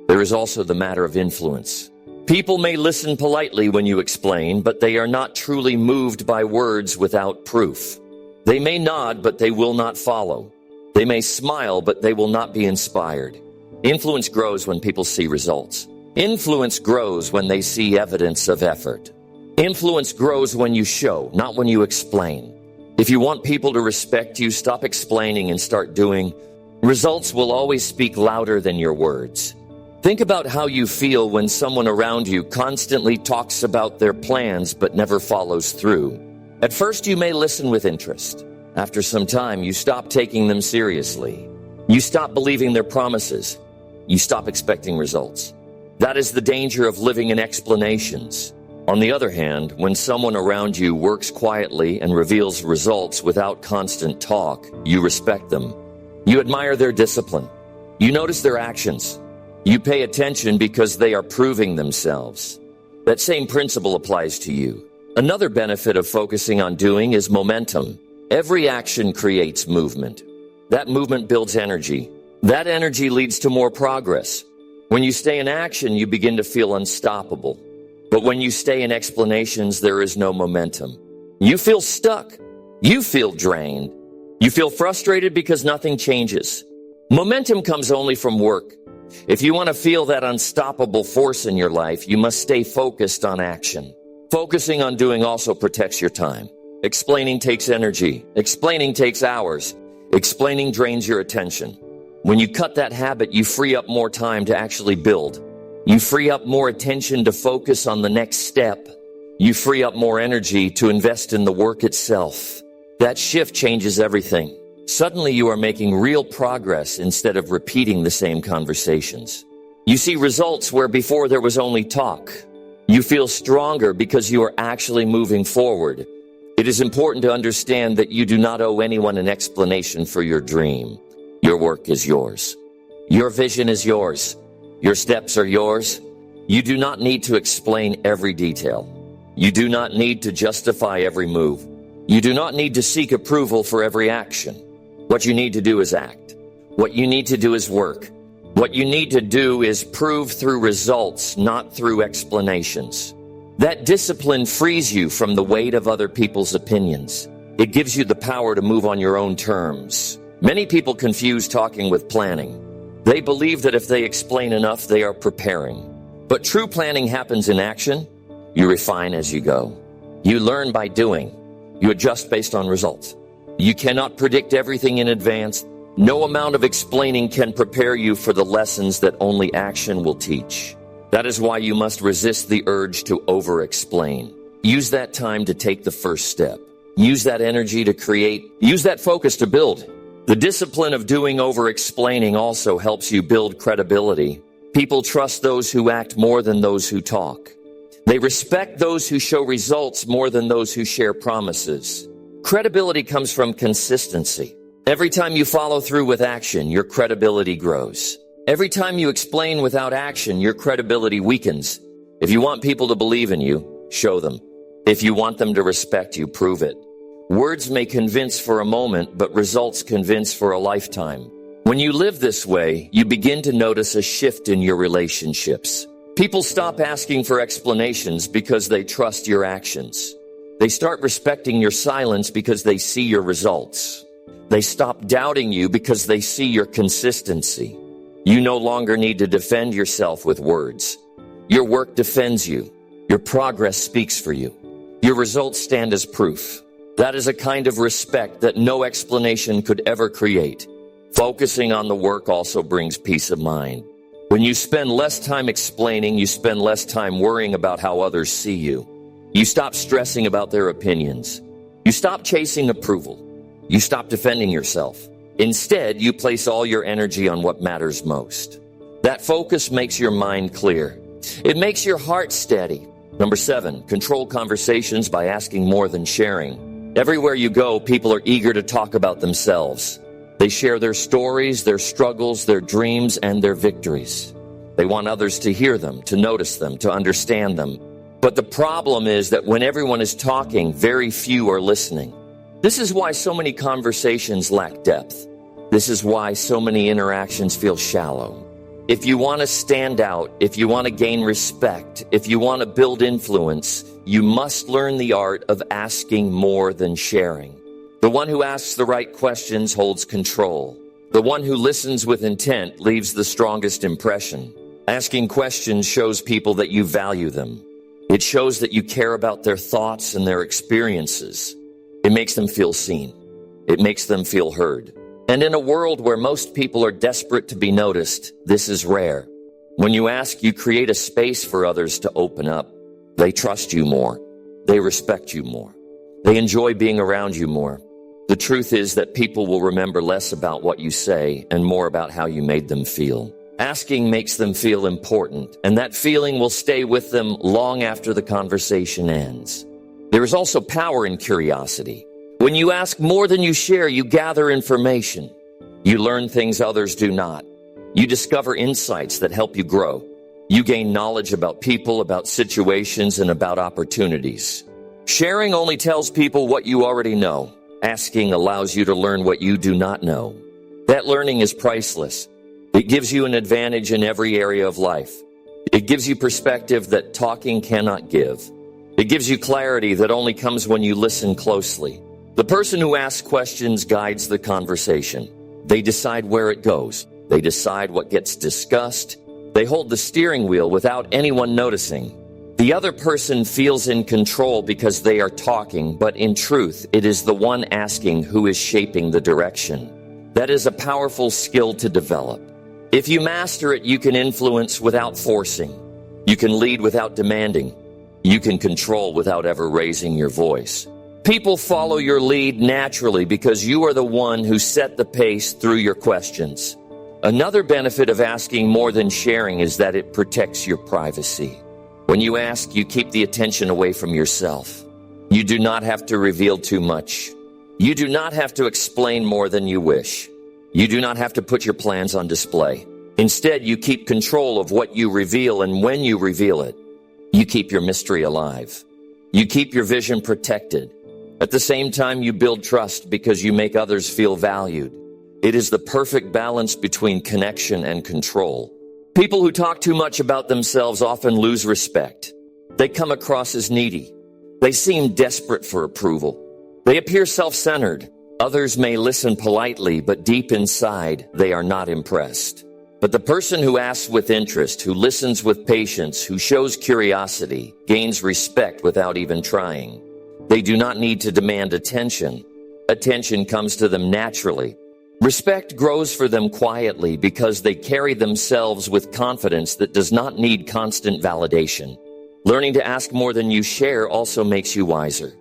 There is also the matter of influence. People may listen politely when you explain, but they are not truly moved by words without proof. They may nod, but they will not follow. They may smile, but they will not be inspired. Influence grows when people see results. Influence grows when they see evidence of effort. Influence grows when you show, not when you explain. If you want people to respect you, stop explaining and start doing. Results will always speak louder than your words. Think about how you feel when someone around you constantly talks about their plans but never follows through. At first, you may listen with interest. After some time, you stop taking them seriously. You stop believing their promises. You stop expecting results. That is the danger of living in explanations. On the other hand, when someone around you works quietly and reveals results without constant talk, you respect them. You admire their discipline. You notice their actions. You pay attention because they are proving themselves. That same principle applies to you. Another benefit of focusing on doing is momentum. Every action creates movement. That movement builds energy. That energy leads to more progress. When you stay in action, you begin to feel unstoppable. But when you stay in explanations, there is no momentum. You feel stuck. You feel drained. You feel frustrated because nothing changes. Momentum comes only from work. If you want to feel that unstoppable force in your life, you must stay focused on action. Focusing on doing also protects your time. Explaining takes energy. Explaining takes hours. Explaining drains your attention. When you cut that habit, you free up more time to actually build. You free up more attention to focus on the next step. You free up more energy to invest in the work itself. That shift changes everything. Suddenly you are making real progress instead of repeating the same conversations. You see results where before there was only talk. You feel stronger because you are actually moving forward. It is important to understand that you do not owe anyone an explanation for your dream. Your work is yours. Your vision is yours. Your steps are yours. You do not need to explain every detail. You do not need to justify every move. You do not need to seek approval for every action. What you need to do is act. What you need to do is work. What you need to do is prove through results, not through explanations. That discipline frees you from the weight of other people's opinions. It gives you the power to move on your own terms. Many people confuse talking with planning. They believe that if they explain enough, they are preparing. But true planning happens in action. You refine as you go. You learn by doing. You adjust based on results. You cannot predict everything in advance. No amount of explaining can prepare you for the lessons that only action will teach. That is why you must resist the urge to over-explain. Use that time to take the first step. Use that energy to create. Use that focus to build. The discipline of doing over-explaining also helps you build credibility. People trust those who act more than those who talk. They respect those who show results more than those who share promises. Credibility comes from consistency. Every time you follow through with action, your credibility grows. Every time you explain without action, your credibility weakens. If you want people to believe in you, show them. If you want them to respect you, prove it. Words may convince for a moment, but results convince for a lifetime. When you live this way, you begin to notice a shift in your relationships. People stop asking for explanations because they trust your actions. They start respecting your silence because they see your results. They stop doubting you because they see your consistency. You no longer need to defend yourself with words. Your work defends you. Your progress speaks for you. Your results stand as proof. That is a kind of respect that no explanation could ever create. Focusing on the work also brings peace of mind. When you spend less time explaining, you spend less time worrying about how others see you. You stop stressing about their opinions. You stop chasing approval. You stop defending yourself. Instead, you place all your energy on what matters most. That focus makes your mind clear. It makes your heart steady. Number 7, control conversations by asking more than sharing. Everywhere you go, people are eager to talk about themselves. They share their stories, their struggles, their dreams, and their victories. They want others to hear them, to notice them, to understand them. But the problem is that when everyone is talking, very few are listening. This is why so many conversations lack depth. This is why so many interactions feel shallow. If you want to stand out, if you want to gain respect, if you want to build influence, you must learn the art of asking more than sharing. The one who asks the right questions holds control. The one who listens with intent leaves the strongest impression. Asking questions shows people that you value them. It shows that you care about their thoughts and their experiences. It makes them feel seen. It makes them feel heard. And in a world where most people are desperate to be noticed, this is rare. When you ask, you create a space for others to open up. They trust you more. They respect you more. They enjoy being around you more. The truth is that people will remember less about what you say and more about how you made them feel. Asking makes them feel important, and that feeling will stay with them long after the conversation ends. There is also power in curiosity. When you ask more than you share, you gather information. You learn things others do not. You discover insights that help you grow. You gain knowledge about people, about situations, and about opportunities. Sharing only tells people what you already know. Asking allows you to learn what you do not know. That learning is priceless. It gives you an advantage in every area of life. It gives you perspective that talking cannot give. It gives you clarity that only comes when you listen closely. The person who asks questions guides the conversation. They decide where it goes. They decide what gets discussed. They hold the steering wheel without anyone noticing. The other person feels in control because they are talking, but in truth, it is the one asking who is shaping the direction. That is a powerful skill to develop. If you master it, you can influence without forcing. You can lead without demanding. You can control without ever raising your voice. People follow your lead naturally because you are the one who set the pace through your questions. Another benefit of asking more than sharing is that it protects your privacy. When you ask, you keep the attention away from yourself. You do not have to reveal too much. You do not have to explain more than you wish. You do not have to put your plans on display. Instead, you keep control of what you reveal, and when you reveal it, you keep your mystery alive. You keep your vision protected. At the same time, you build trust because you make others feel valued. It is the perfect balance between connection and control. People who talk too much about themselves often lose respect. They come across as needy. They seem desperate for approval. They appear self-centered. Others may listen politely, but deep inside, they are not impressed. But the person who asks with interest, who listens with patience, who shows curiosity, gains respect without even trying. They do not need to demand attention. Attention comes to them naturally. Respect grows for them quietly because they carry themselves with confidence that does not need constant validation. Learning to ask more than you share also makes you wiser.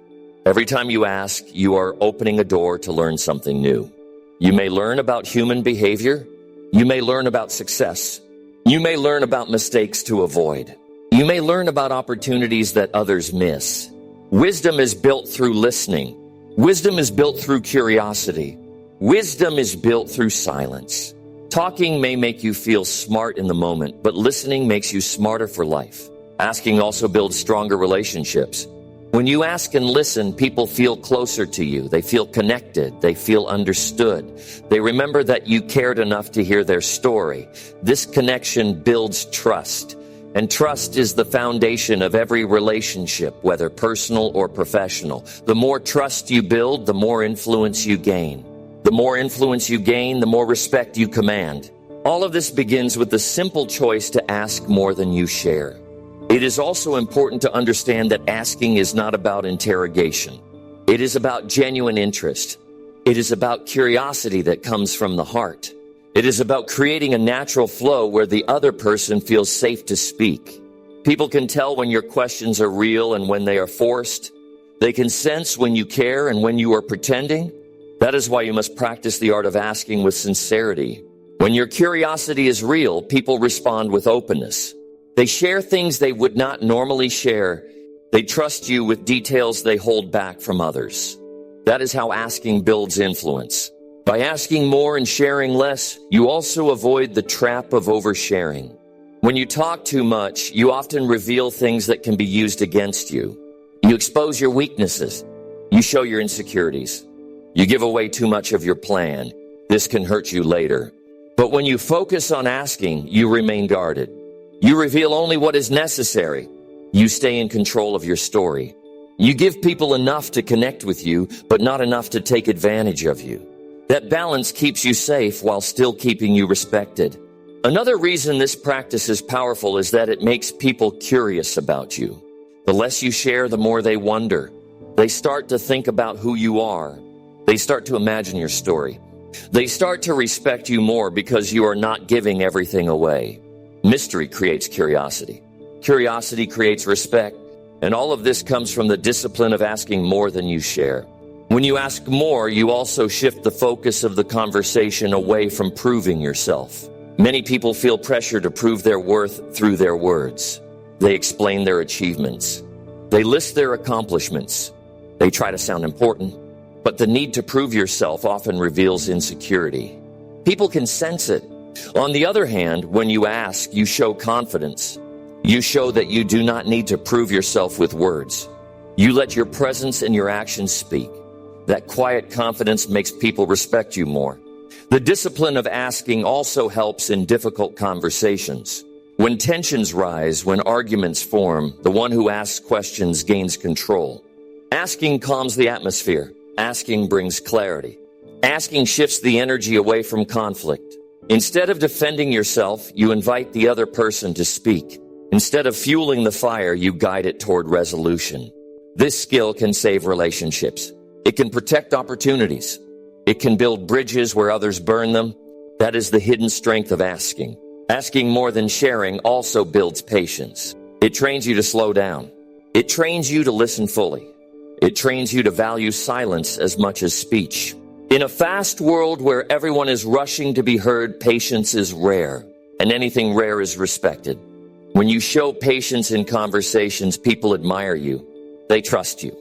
Every time you ask, you are opening a door to learn something new. You may learn about human behavior. You may learn about success. You may learn about mistakes to avoid. You may learn about opportunities that others miss. Wisdom is built through listening. Wisdom is built through curiosity. Wisdom is built through silence. Talking may make you feel smart in the moment, but listening makes you smarter for life. Asking also builds stronger relationships. When you ask and listen, people feel closer to you. They feel connected. They feel understood. They remember that you cared enough to hear their story. This connection builds trust. And trust is the foundation of every relationship, whether personal or professional. The more trust you build, the more influence you gain. The more influence you gain, the more respect you command. All of this begins with the simple choice to ask more than you share. It is also important to understand that asking is not about interrogation. It is about genuine interest. It is about curiosity that comes from the heart. It is about creating a natural flow where the other person feels safe to speak. People can tell when your questions are real and when they are forced. They can sense when you care and when you are pretending. That is why you must practice the art of asking with sincerity. When your curiosity is real, people respond with openness. They share things they would not normally share. They trust you with details they hold back from others. That is how asking builds influence. By asking more and sharing less, you also avoid the trap of oversharing. When you talk too much, you often reveal things that can be used against you. You expose your weaknesses. You show your insecurities. You give away too much of your plan. This can hurt you later. But when you focus on asking, you remain guarded. You reveal only what is necessary. You stay in control of your story. You give people enough to connect with you, but not enough to take advantage of you. That balance keeps you safe while still keeping you respected. Another reason this practice is powerful is that it makes people curious about you. The less you share, the more they wonder. They start to think about who you are. They start to imagine your story. They start to respect you more because you are not giving everything away. Mystery creates curiosity. Curiosity creates respect. And all of this comes from the discipline of asking more than you share. When you ask more, you also shift the focus of the conversation away from proving yourself. Many people feel pressure to prove their worth through their words. They explain their achievements. They list their accomplishments. They try to sound important. But the need to prove yourself often reveals insecurity. People can sense it. On the other hand, when you ask, you show confidence. You show that you do not need to prove yourself with words. You let your presence and your actions speak. That quiet confidence makes people respect you more. The discipline of asking also helps in difficult conversations. When tensions rise, when arguments form, the one who asks questions gains control. Asking calms the atmosphere. Asking brings clarity. Asking shifts the energy away from conflict. Instead of defending yourself, you invite the other person to speak. Instead of fueling the fire, you guide it toward resolution. This skill can save relationships. It can protect opportunities. It can build bridges where others burn them. That is the hidden strength of asking. Asking more than sharing also builds patience. It trains you to slow down. It trains you to listen fully. It trains you to value silence as much as speech. In a fast world where everyone is rushing to be heard, patience is rare, and anything rare is respected. When you show patience in conversations, people admire you. They trust you.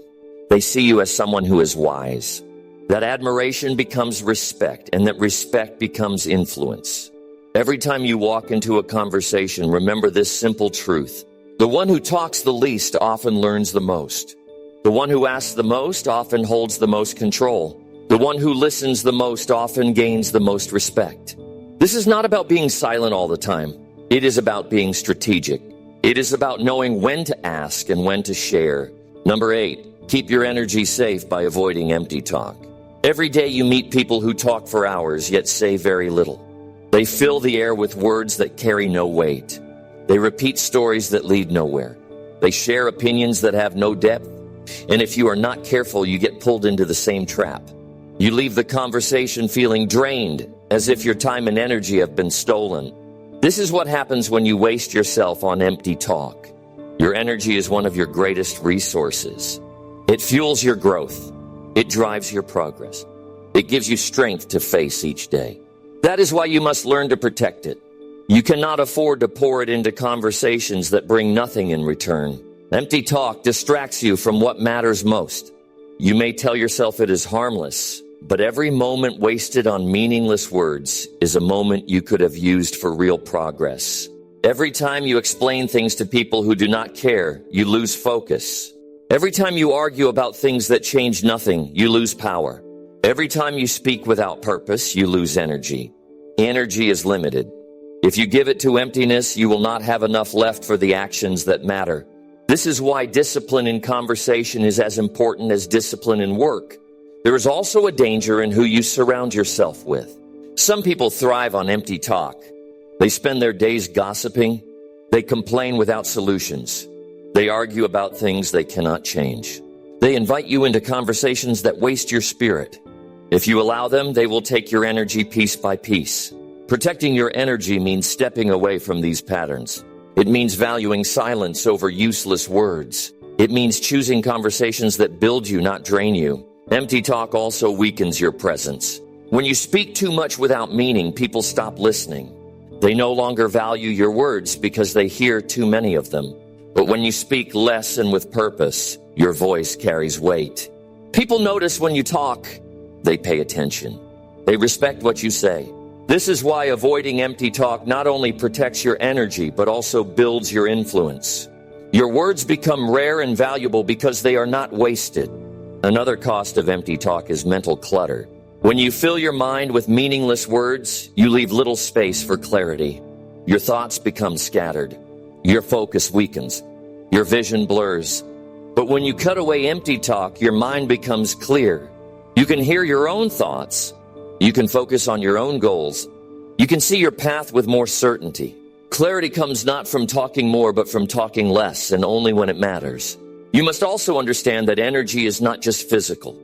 They see you as someone who is wise. That admiration becomes respect, and that respect becomes influence. Every time you walk into a conversation, remember this simple truth. The one who talks the least often learns the most. The one who asks the most often holds the most control. The one who listens the most often gains the most respect. This is not about being silent all the time. It is about being strategic. It is about knowing when to ask and when to share. Number 8, keep your energy safe by avoiding empty talk. Every day you meet people who talk for hours yet say very little. They fill the air with words that carry no weight. They repeat stories that lead nowhere. They share opinions that have no depth. And if you are not careful, you get pulled into the same trap. You leave the conversation feeling drained, as if your time and energy have been stolen. This is what happens when you waste yourself on empty talk. Your energy is one of your greatest resources. It fuels your growth. It drives your progress. It gives you strength to face each day. That is why you must learn to protect it. You cannot afford to pour it into conversations that bring nothing in return. Empty talk distracts you from what matters most. You may tell yourself it is harmless, but every moment wasted on meaningless words is a moment you could have used for real progress. Every time you explain things to people who do not care, you lose focus. Every time you argue about things that change nothing, you lose power. Every time you speak without purpose, you lose energy. Energy is limited. If you give it to emptiness, you will not have enough left for the actions that matter. This is why discipline in conversation is as important as discipline in work. There is also a danger in who you surround yourself with. Some people thrive on empty talk. They spend their days gossiping. They complain without solutions. They argue about things they cannot change. They invite you into conversations that waste your spirit. If you allow them, they will take your energy piece by piece. Protecting your energy means stepping away from these patterns. It means valuing silence over useless words. It means choosing conversations that build you, not drain you. Empty talk also weakens your presence. When you speak too much without meaning, people stop listening. They no longer value your words because they hear too many of them. But when you speak less and with purpose, your voice carries weight. People notice when you talk. They pay attention. They respect what you say. This is why avoiding empty talk not only protects your energy, but also builds your influence. Your words become rare and valuable because they are not wasted. Another cost of empty talk is mental clutter. When you fill your mind with meaningless words, you leave little space for clarity. Your thoughts become scattered. Your focus weakens. Your vision blurs. But when you cut away empty talk, your mind becomes clear. You can hear your own thoughts. You can focus on your own goals. You can see your path with more certainty. Clarity comes not from talking more, but from talking less, and only when it matters. You must also understand that energy is not just physical.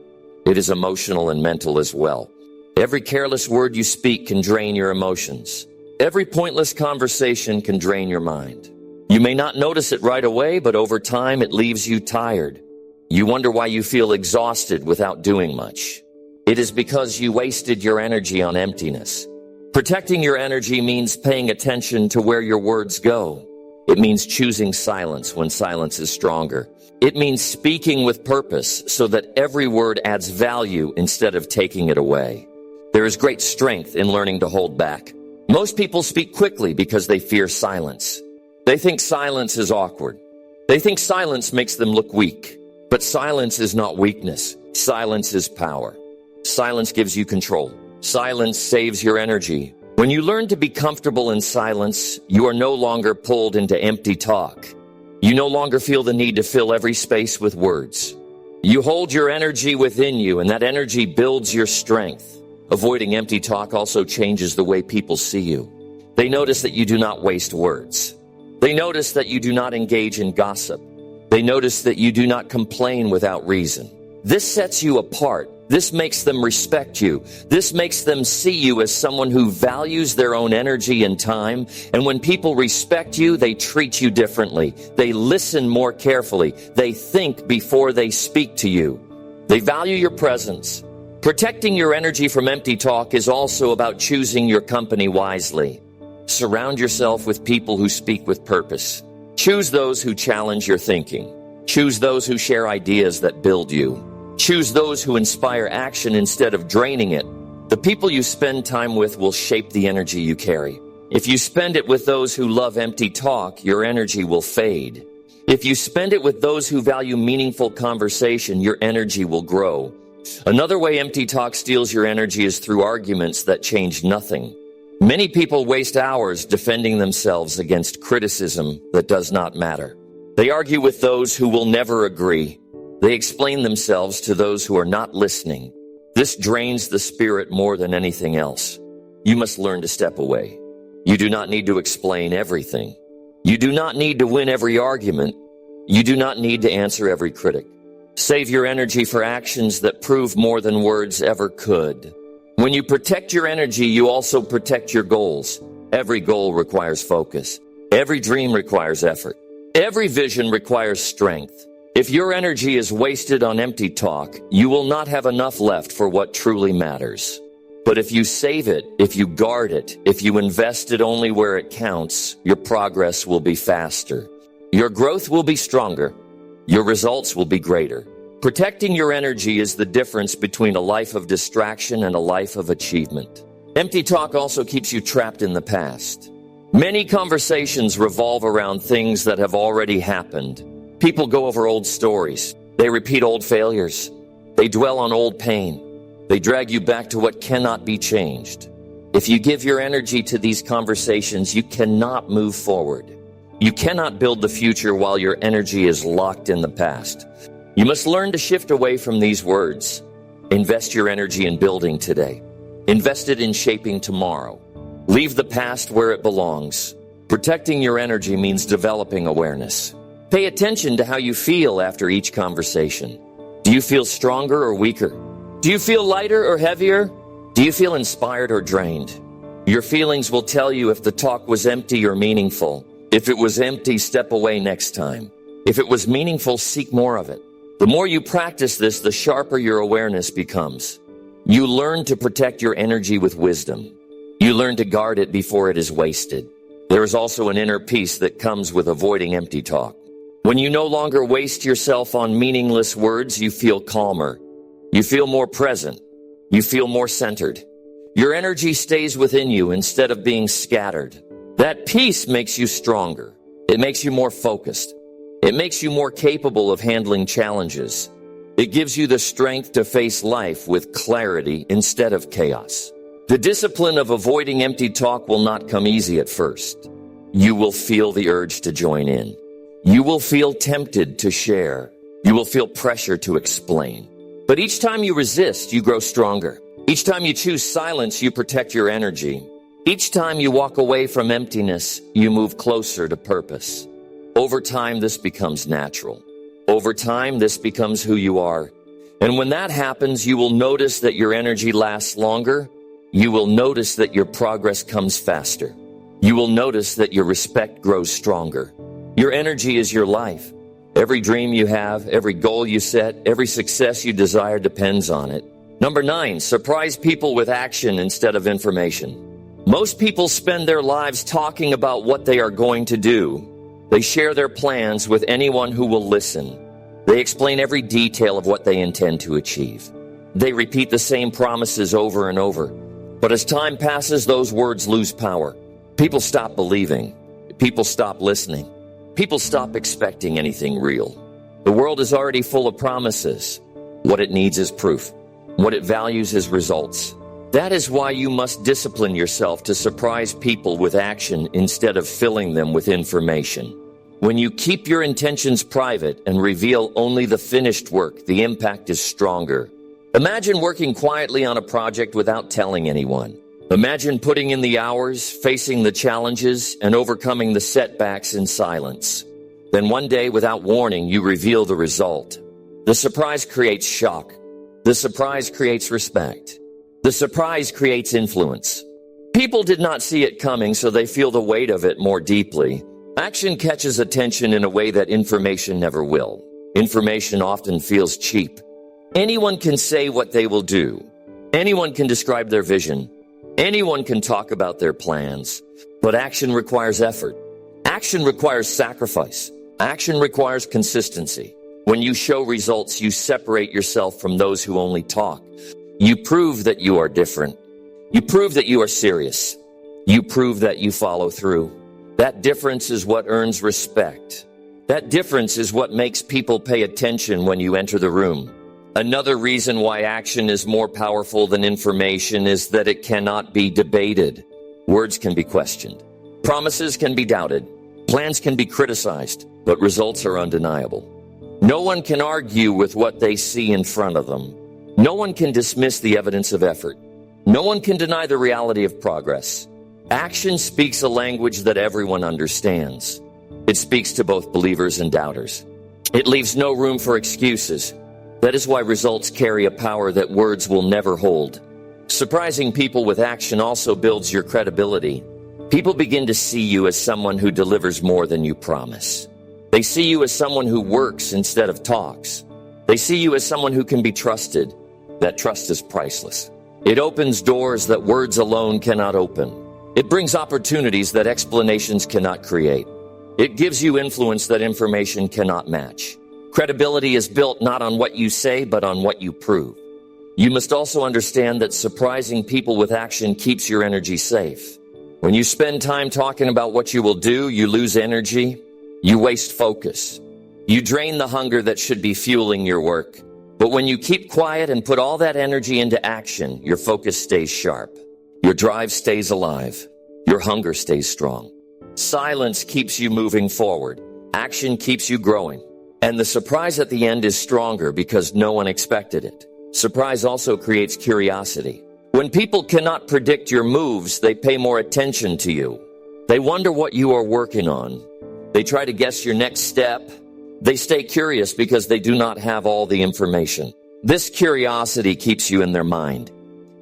It is emotional and mental as well. Every careless word you speak can drain your emotions. Every pointless conversation can drain your mind. You may not notice it right away, but over time it leaves you tired. You wonder why you feel exhausted without doing much. It is because you wasted your energy on emptiness. Protecting your energy means paying attention to where your words go. It means choosing silence when silence is stronger. It means speaking with purpose so that every word adds value instead of taking it away. There is great strength in learning to hold back. Most people speak quickly because they fear silence. They think silence is awkward. They think silence makes them look weak. But silence is not weakness. Silence is power. Silence gives you control. Silence saves your energy. When you learn to be comfortable in silence, you are no longer pulled into empty talk. You no longer feel the need to fill every space with words. You hold your energy within you, and that energy builds your strength. Avoiding empty talk also changes the way people see you. They notice that you do not waste words. They notice that you do not engage in gossip. They notice that you do not complain without reason. This sets you apart. This makes them respect you. This makes them see you as someone who values their own energy and time. And when people respect you, they treat you differently. They listen more carefully. They think before they speak to you. They value your presence. Protecting your energy from empty talk is also about choosing your company wisely. Surround yourself with people who speak with purpose. Choose those who challenge your thinking. Choose those who share ideas that build you. Choose those who inspire action instead of draining it. The people you spend time with will shape the energy you carry. If you spend it with those who love empty talk, your energy will fade. If you spend it with those who value meaningful conversation, your energy will grow. Another way empty talk steals your energy is through arguments that change nothing. Many people waste hours defending themselves against criticism that does not matter. They argue with those who will never agree. They explain themselves to those who are not listening. This drains the spirit more than anything else. You must learn to step away. You do not need to explain everything. You do not need to win every argument. You do not need to answer every critic. Save your energy for actions that prove more than words ever could. When you protect your energy, you also protect your goals. Every goal requires focus. Every dream requires effort. Every vision requires strength. If your energy is wasted on empty talk, you will not have enough left for what truly matters. But if you save it, if you guard it, if you invest it only where it counts, your progress will be faster. Your growth will be stronger. Your results will be greater. Protecting your energy is the difference between a life of distraction and a life of achievement. Empty talk also keeps you trapped in the past. Many conversations revolve around things that have already happened. People go over old stories. They repeat old failures. They dwell on old pain. They drag you back to what cannot be changed. If you give your energy to these conversations, you cannot move forward. You cannot build the future while your energy is locked in the past. You must learn to shift away from these words. Invest your energy in building today. Invest it in shaping tomorrow. Leave the past where it belongs. Protecting your energy means developing awareness. Pay attention to how you feel after each conversation. Do you feel stronger or weaker? Do you feel lighter or heavier? Do you feel inspired or drained? Your feelings will tell you if the talk was empty or meaningful. If it was empty, step away next time. If it was meaningful, seek more of it. The more you practice this, the sharper your awareness becomes. You learn to protect your energy with wisdom. You learn to guard it before it is wasted. There is also an inner peace that comes with avoiding empty talk. When you no longer waste yourself on meaningless words, you feel calmer. You feel more present. You feel more centered. Your energy stays within you instead of being scattered. That peace makes you stronger. It makes you more focused. It makes you more capable of handling challenges. It gives you the strength to face life with clarity instead of chaos. The discipline of avoiding empty talk will not come easy at first. You will feel the urge to join in. You will feel tempted to share. You will feel pressure to explain. But each time you resist, you grow stronger. Each time you choose silence, you protect your energy. Each time you walk away from emptiness, you move closer to purpose. Over time, this becomes natural. Over time, this becomes who you are. And when that happens, you will notice that your energy lasts longer. You will notice that your progress comes faster. You will notice that your respect grows stronger. Your energy is your life. Every dream you have, every goal you set, every success you desire depends on it. Number 9, surprise people with action instead of information. Most people spend their lives talking about what they are going to do. They share their plans with anyone who will listen. They explain every detail of what they intend to achieve. They repeat the same promises over and over. But as time passes, those words lose power. People stop believing. People stop listening. People stop expecting anything real. The world is already full of promises. What it needs is proof. What it values is results. That is why you must discipline yourself to surprise people with action instead of filling them with information. When you keep your intentions private and reveal only the finished work, the impact is stronger. Imagine working quietly on a project without telling anyone. Imagine putting in the hours, facing the challenges, and overcoming the setbacks in silence. Then one day, without warning, you reveal the result. The surprise creates shock. The surprise creates respect. The surprise creates influence. People did not see it coming, so they feel the weight of it more deeply. Action catches attention in a way that information never will. Information often feels cheap. Anyone can say what they will do. Anyone can describe their vision. Anyone can talk about their plans. But action requires effort. Action requires sacrifice. Action requires consistency. When you show results, you separate yourself from those who only talk. You prove that you are different. You prove that you are serious. You prove that you follow through. That difference is what earns respect. That difference is what makes people pay attention when you enter the room. Another reason why action is more powerful than information is that it cannot be debated. Words can be questioned. Promises can be doubted. Plans can be criticized, but results are undeniable. No one can argue with what they see in front of them. No one can dismiss the evidence of effort. No one can deny the reality of progress. Action speaks a language that everyone understands. It speaks to both believers and doubters. It leaves no room for excuses. That is why results carry a power that words will never hold. Surprising people with action also builds your credibility. People begin to see you as someone who delivers more than you promise. They see you as someone who works instead of talks. They see you as someone who can be trusted. That trust is priceless. It opens doors that words alone cannot open. It brings opportunities that explanations cannot create. It gives you influence that information cannot match. Credibility is built not on what you say, but on what you prove. You must also understand that surprising people with action keeps your energy safe. When you spend time talking about what you will do, you lose energy. You waste focus. You drain the hunger that should be fueling your work. But when you keep quiet and put all that energy into action, your focus stays sharp. Your drive stays alive. Your hunger stays strong. Silence keeps you moving forward. Action keeps you growing. And the surprise at the end is stronger because no one expected it. Surprise also creates curiosity. When people cannot predict your moves, they pay more attention to you. They wonder what you are working on. They try to guess your next step. They stay curious because they do not have all the information. This curiosity keeps you in their mind.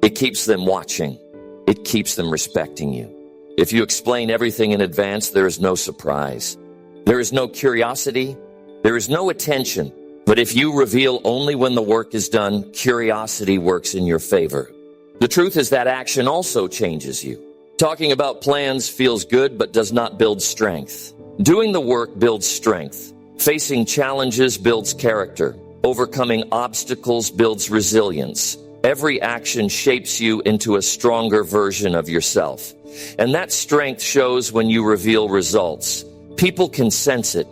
It keeps them watching. It keeps them respecting you. If you explain everything in advance, there is no surprise. There is no curiosity. There is no attention. But if you reveal only when the work is done, curiosity works in your favor. The truth is that action also changes you. Talking about plans feels good but does not build strength. Doing the work builds strength. Facing challenges builds character. Overcoming obstacles builds resilience. Every action shapes you into a stronger version of yourself. And that strength shows when you reveal results. People can sense it.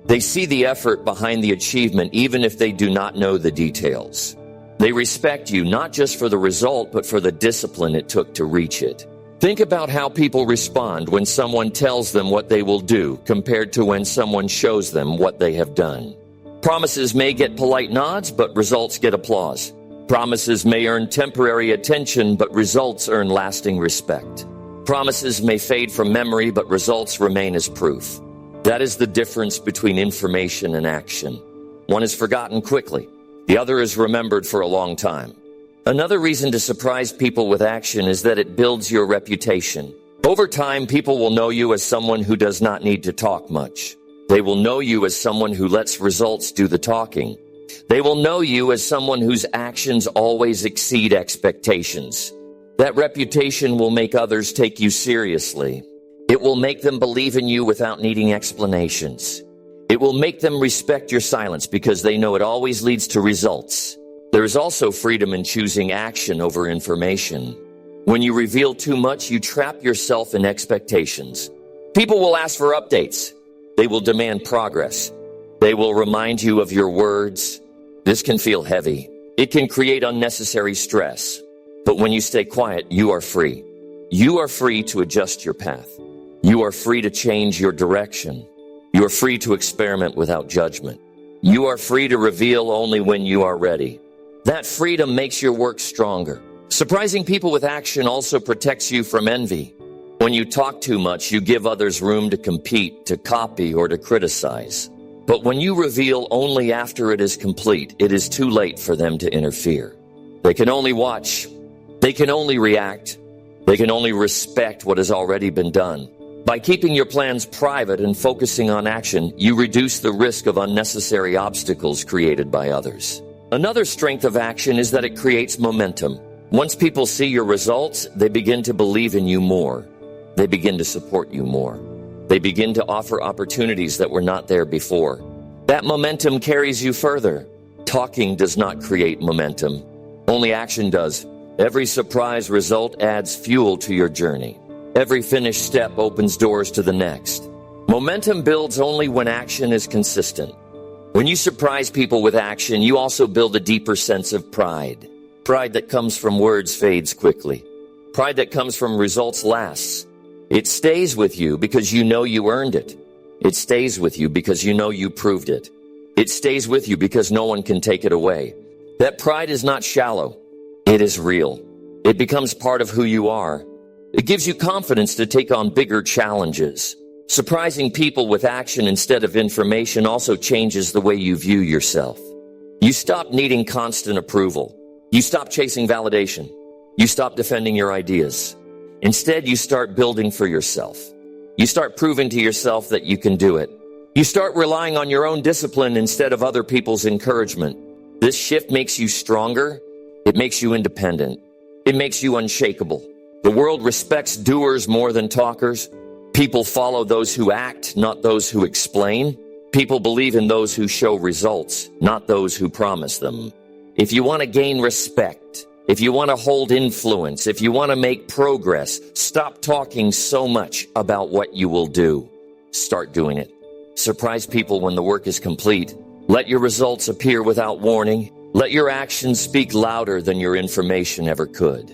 They see the effort behind the achievement even if they do not know the details. They respect you not just for the result but for the discipline it took to reach it. Think about how people respond when someone tells them what they will do compared to when someone shows them what they have done. Promises may get polite nods, but results get applause. Promises may earn temporary attention, but results earn lasting respect. Promises may fade from memory, but results remain as proof. That is the difference between information and action. One is forgotten quickly. The other is remembered for a long time. Another reason to surprise people with action is that it builds your reputation. Over time, people will know you as someone who does not need to talk much. They will know you as someone who lets results do the talking. They will know you as someone whose actions always exceed expectations. That reputation will make others take you seriously. It will make them believe in you without needing explanations. It will make them respect your silence because they know it always leads to results. There is also freedom in choosing action over information. When you reveal too much, you trap yourself in expectations. People will ask for updates. They will demand progress. They will remind you of your words. This can feel heavy. It can create unnecessary stress. But when you stay quiet, you are free. You are free to adjust your path. You are free to change your direction. You are free to experiment without judgment. You are free to reveal only when you are ready. That freedom makes your work stronger. Surprising people with action also protects you from envy. When you talk too much, you give others room to compete, to copy, or to criticize. But when you reveal only after it is complete, it is too late for them to interfere. They can only watch. They can only react. They can only respect what has already been done. By keeping your plans private and focusing on action, you reduce the risk of unnecessary obstacles created by others. Another strength of action is that it creates momentum. Once people see your results, they begin to believe in you more. They begin to support you more. They begin to offer opportunities that were not there before. That momentum carries you further. Talking does not create momentum. Only action does. Every surprise result adds fuel to your journey. Every finished step opens doors to the next. Momentum builds only when action is consistent. When you surprise people with action, you also build a deeper sense of pride. Pride that comes from words fades quickly. Pride that comes from results lasts. It stays with you because you know you earned it. It stays with you because you know you proved it. It stays with you because no one can take it away. That pride is not shallow. It is real. It becomes part of who you are. It gives you confidence to take on bigger challenges. Surprising people with action instead of information also changes the way you view yourself. You stop needing constant approval. You stop chasing validation. You stop defending your ideas. Instead, you start building for yourself. You start proving to yourself that you can do it. You start relying on your own discipline instead of other people's encouragement. This shift makes you stronger. It makes you independent. It makes you unshakable. The world respects doers more than talkers. People follow those who act, not those who explain. People believe in those who show results, not those who promise them. If you want to gain respect, if you want to hold influence, if you want to make progress, stop talking so much about what you will do. Start doing it. Surprise people when the work is complete. Let your results appear without warning. Let your actions speak louder than your information ever could.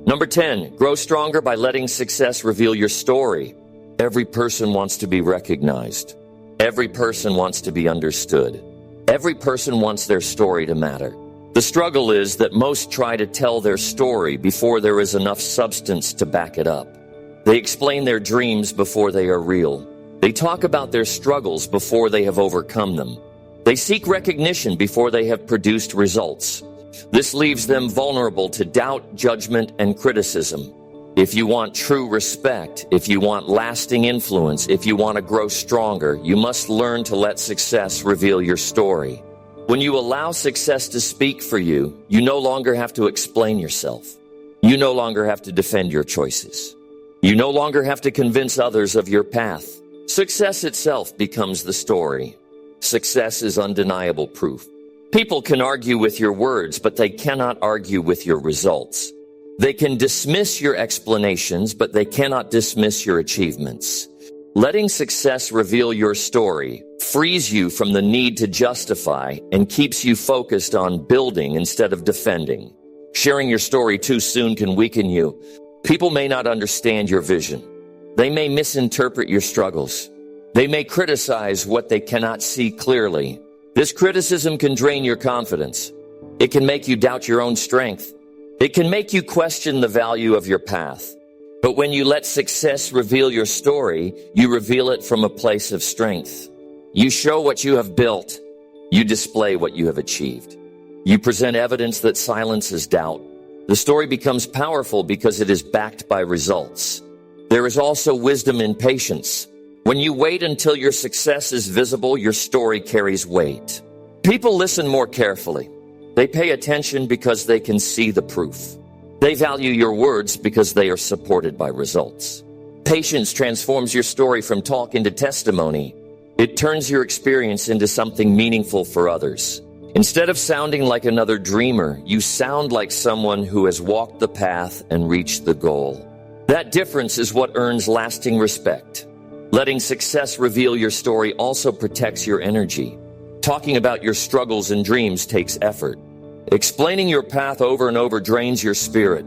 Number 10, grow stronger by letting success reveal your story. Every person wants to be recognized. Every person wants to be understood. Every person wants their story to matter. The struggle is that most try to tell their story before there is enough substance to back it up. They explain their dreams before they are real. They talk about their struggles before they have overcome them. They seek recognition before they have produced results. This leaves them vulnerable to doubt, judgment, and criticism. If you want true respect, if you want lasting influence, if you want to grow stronger, you must learn to let success reveal your story. When you allow success to speak for you, you no longer have to explain yourself. You no longer have to defend your choices. You no longer have to convince others of your path. Success itself becomes the story. Success is undeniable proof. People can argue with your words, but they cannot argue with your results. They can dismiss your explanations, but they cannot dismiss your achievements. Letting success reveal your story frees you from the need to justify and keeps you focused on building instead of defending. Sharing your story too soon can weaken you. People may not understand your vision. They may misinterpret your struggles. They may criticize what they cannot see clearly. This criticism can drain your confidence. It can make you doubt your own strength. It can make you question the value of your path. But when you let success reveal your story, you reveal it from a place of strength. You show what you have built. You display what you have achieved. You present evidence that silences doubt. The story becomes powerful because it is backed by results. There is also wisdom in patience. When you wait until your success is visible, your story carries weight. People listen more carefully. They pay attention because they can see the proof. They value your words because they are supported by results. Patience transforms your story from talk into testimony. It turns your experience into something meaningful for others. Instead of sounding like another dreamer, you sound like someone who has walked the path and reached the goal. That difference is what earns lasting respect. Letting success reveal your story also protects your energy. Talking about your struggles and dreams takes effort. Explaining your path over and over drains your spirit.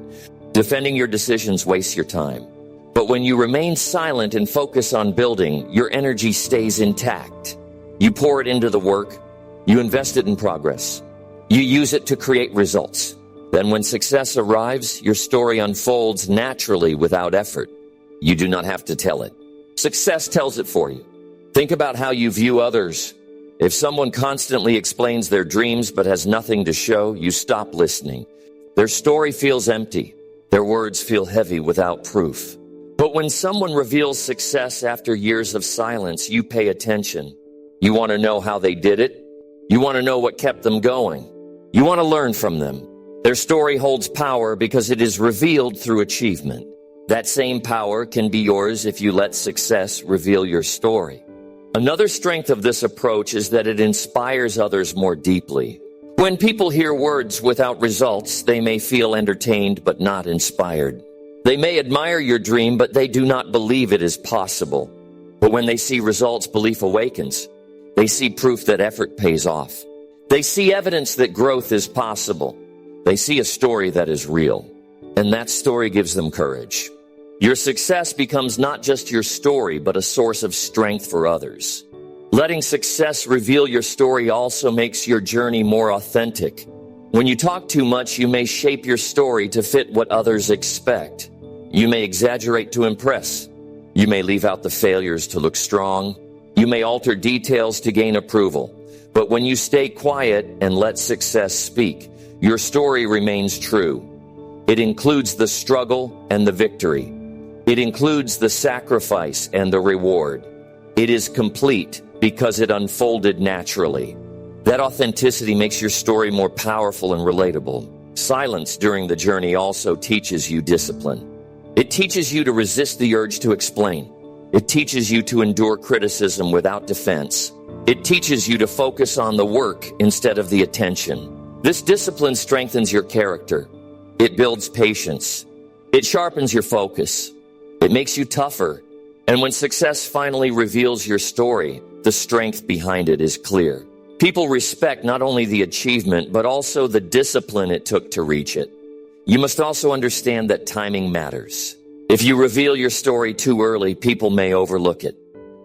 Defending your decisions wastes your time. But when you remain silent and focus on building, your energy stays intact. You pour it into the work. You invest it in progress. You use it to create results. Then when success arrives, your story unfolds naturally without effort. You do not have to tell it. Success tells it for you. Think about how you view others. If someone constantly explains their dreams but has nothing to show, you stop listening. Their story feels empty. Their words feel heavy without proof. But when someone reveals success after years of silence, you pay attention. You want to know how they did it. You want to know what kept them going. You want to learn from them. Their story holds power because it is revealed through achievement. That same power can be yours if you let success reveal your story. Another strength of this approach is that it inspires others more deeply. When people hear words without results, they may feel entertained but not inspired. They may admire your dream, but they do not believe it is possible. But when they see results, belief awakens. They see proof that effort pays off. They see evidence that growth is possible. They see a story that is real. And that story gives them courage. Your success becomes not just your story, but a source of strength for others. Letting success reveal your story also makes your journey more authentic. When you talk too much, you may shape your story to fit what others expect. You may exaggerate to impress. You may leave out the failures to look strong. You may alter details to gain approval. But when you stay quiet and let success speak, your story remains true. It includes the struggle and the victory. It includes the sacrifice and the reward. It is complete because it unfolded naturally. That authenticity makes your story more powerful and relatable. Silence during the journey also teaches you discipline. It teaches you to resist the urge to explain. It teaches you to endure criticism without defense. It teaches you to focus on the work instead of the attention. This discipline strengthens your character. It builds patience. It sharpens your focus. It makes you tougher. And when success finally reveals your story, the strength behind it is clear. People respect not only the achievement, but also the discipline it took to reach it. You must also understand that timing matters. If you reveal your story too early, people may overlook it.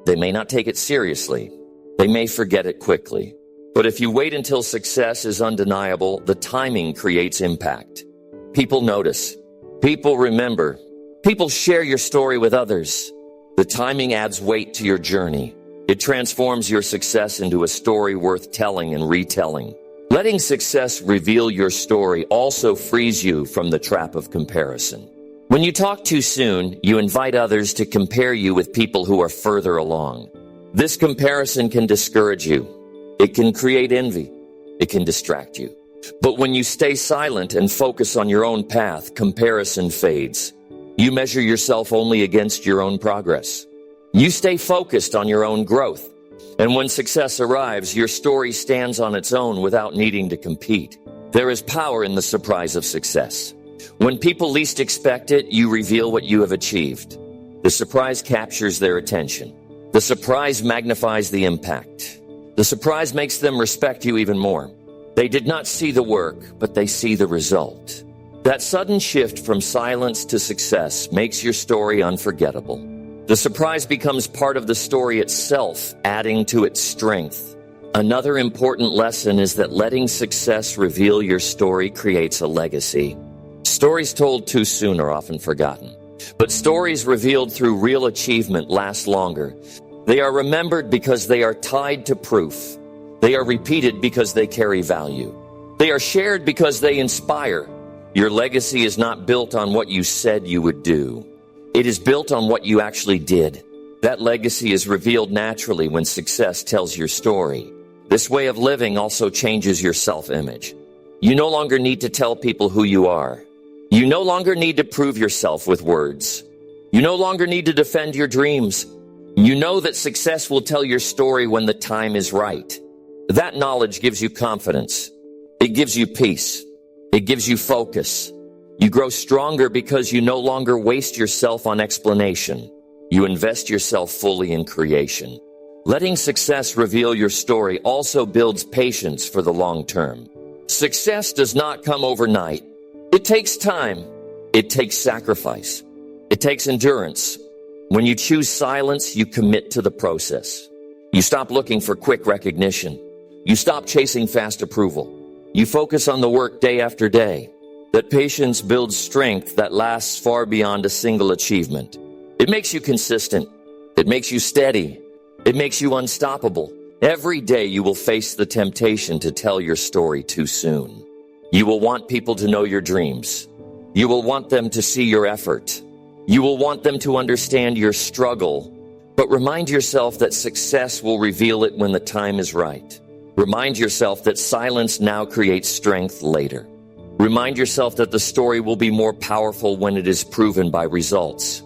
They may not take it seriously. They may forget it quickly. But if you wait until success is undeniable, the timing creates impact. People notice. People remember. People share your story with others. The timing adds weight to your journey. It transforms your success into a story worth telling and retelling. Letting success reveal your story also frees you from the trap of comparison. When you talk too soon, you invite others to compare you with people who are further along. This comparison can discourage you. It can create envy. It can distract you. But when you stay silent and focus on your own path, comparison fades. You measure yourself only against your own progress. You stay focused on your own growth. And when success arrives, your story stands on its own without needing to compete. There is power in the surprise of success. When people least expect it, you reveal what you have achieved. The surprise captures their attention. The surprise magnifies the impact. The surprise makes them respect you even more. They did not see the work, but they see the result. That sudden shift from silence to success makes your story unforgettable. The surprise becomes part of the story itself, adding to its strength. Another important lesson is that letting success reveal your story creates a legacy. Stories told too soon are often forgotten, but stories revealed through real achievement last longer. They are remembered because they are tied to proof. They are repeated because they carry value. They are shared because they inspire. Your legacy is not built on what you said you would do. It is built on what you actually did. That legacy is revealed naturally when success tells your story. This way of living also changes your self-image. You no longer need to tell people who you are. You no longer need to prove yourself with words. You no longer need to defend your dreams. You know that success will tell your story when the time is right. That knowledge gives you confidence. It gives you peace. It gives you focus. You grow stronger because you no longer waste yourself on explanation. You invest yourself fully in creation. Letting success reveal your story also builds patience for the long term. Success does not come overnight. It takes time. It takes sacrifice. It takes endurance. When you choose silence, you commit to the process. You stop looking for quick recognition. You stop chasing fast approval. You focus on the work day after day. That patience builds strength that lasts far beyond a single achievement. It makes you consistent. It makes you steady. It makes you unstoppable. Every day you will face the temptation to tell your story too soon. You will want people to know your dreams. You will want them to see your effort. You will want them to understand your struggle. But remind yourself that success will reveal it when the time is right. Remind yourself that silence now creates strength later. Remind yourself that the story will be more powerful when it is proven by results.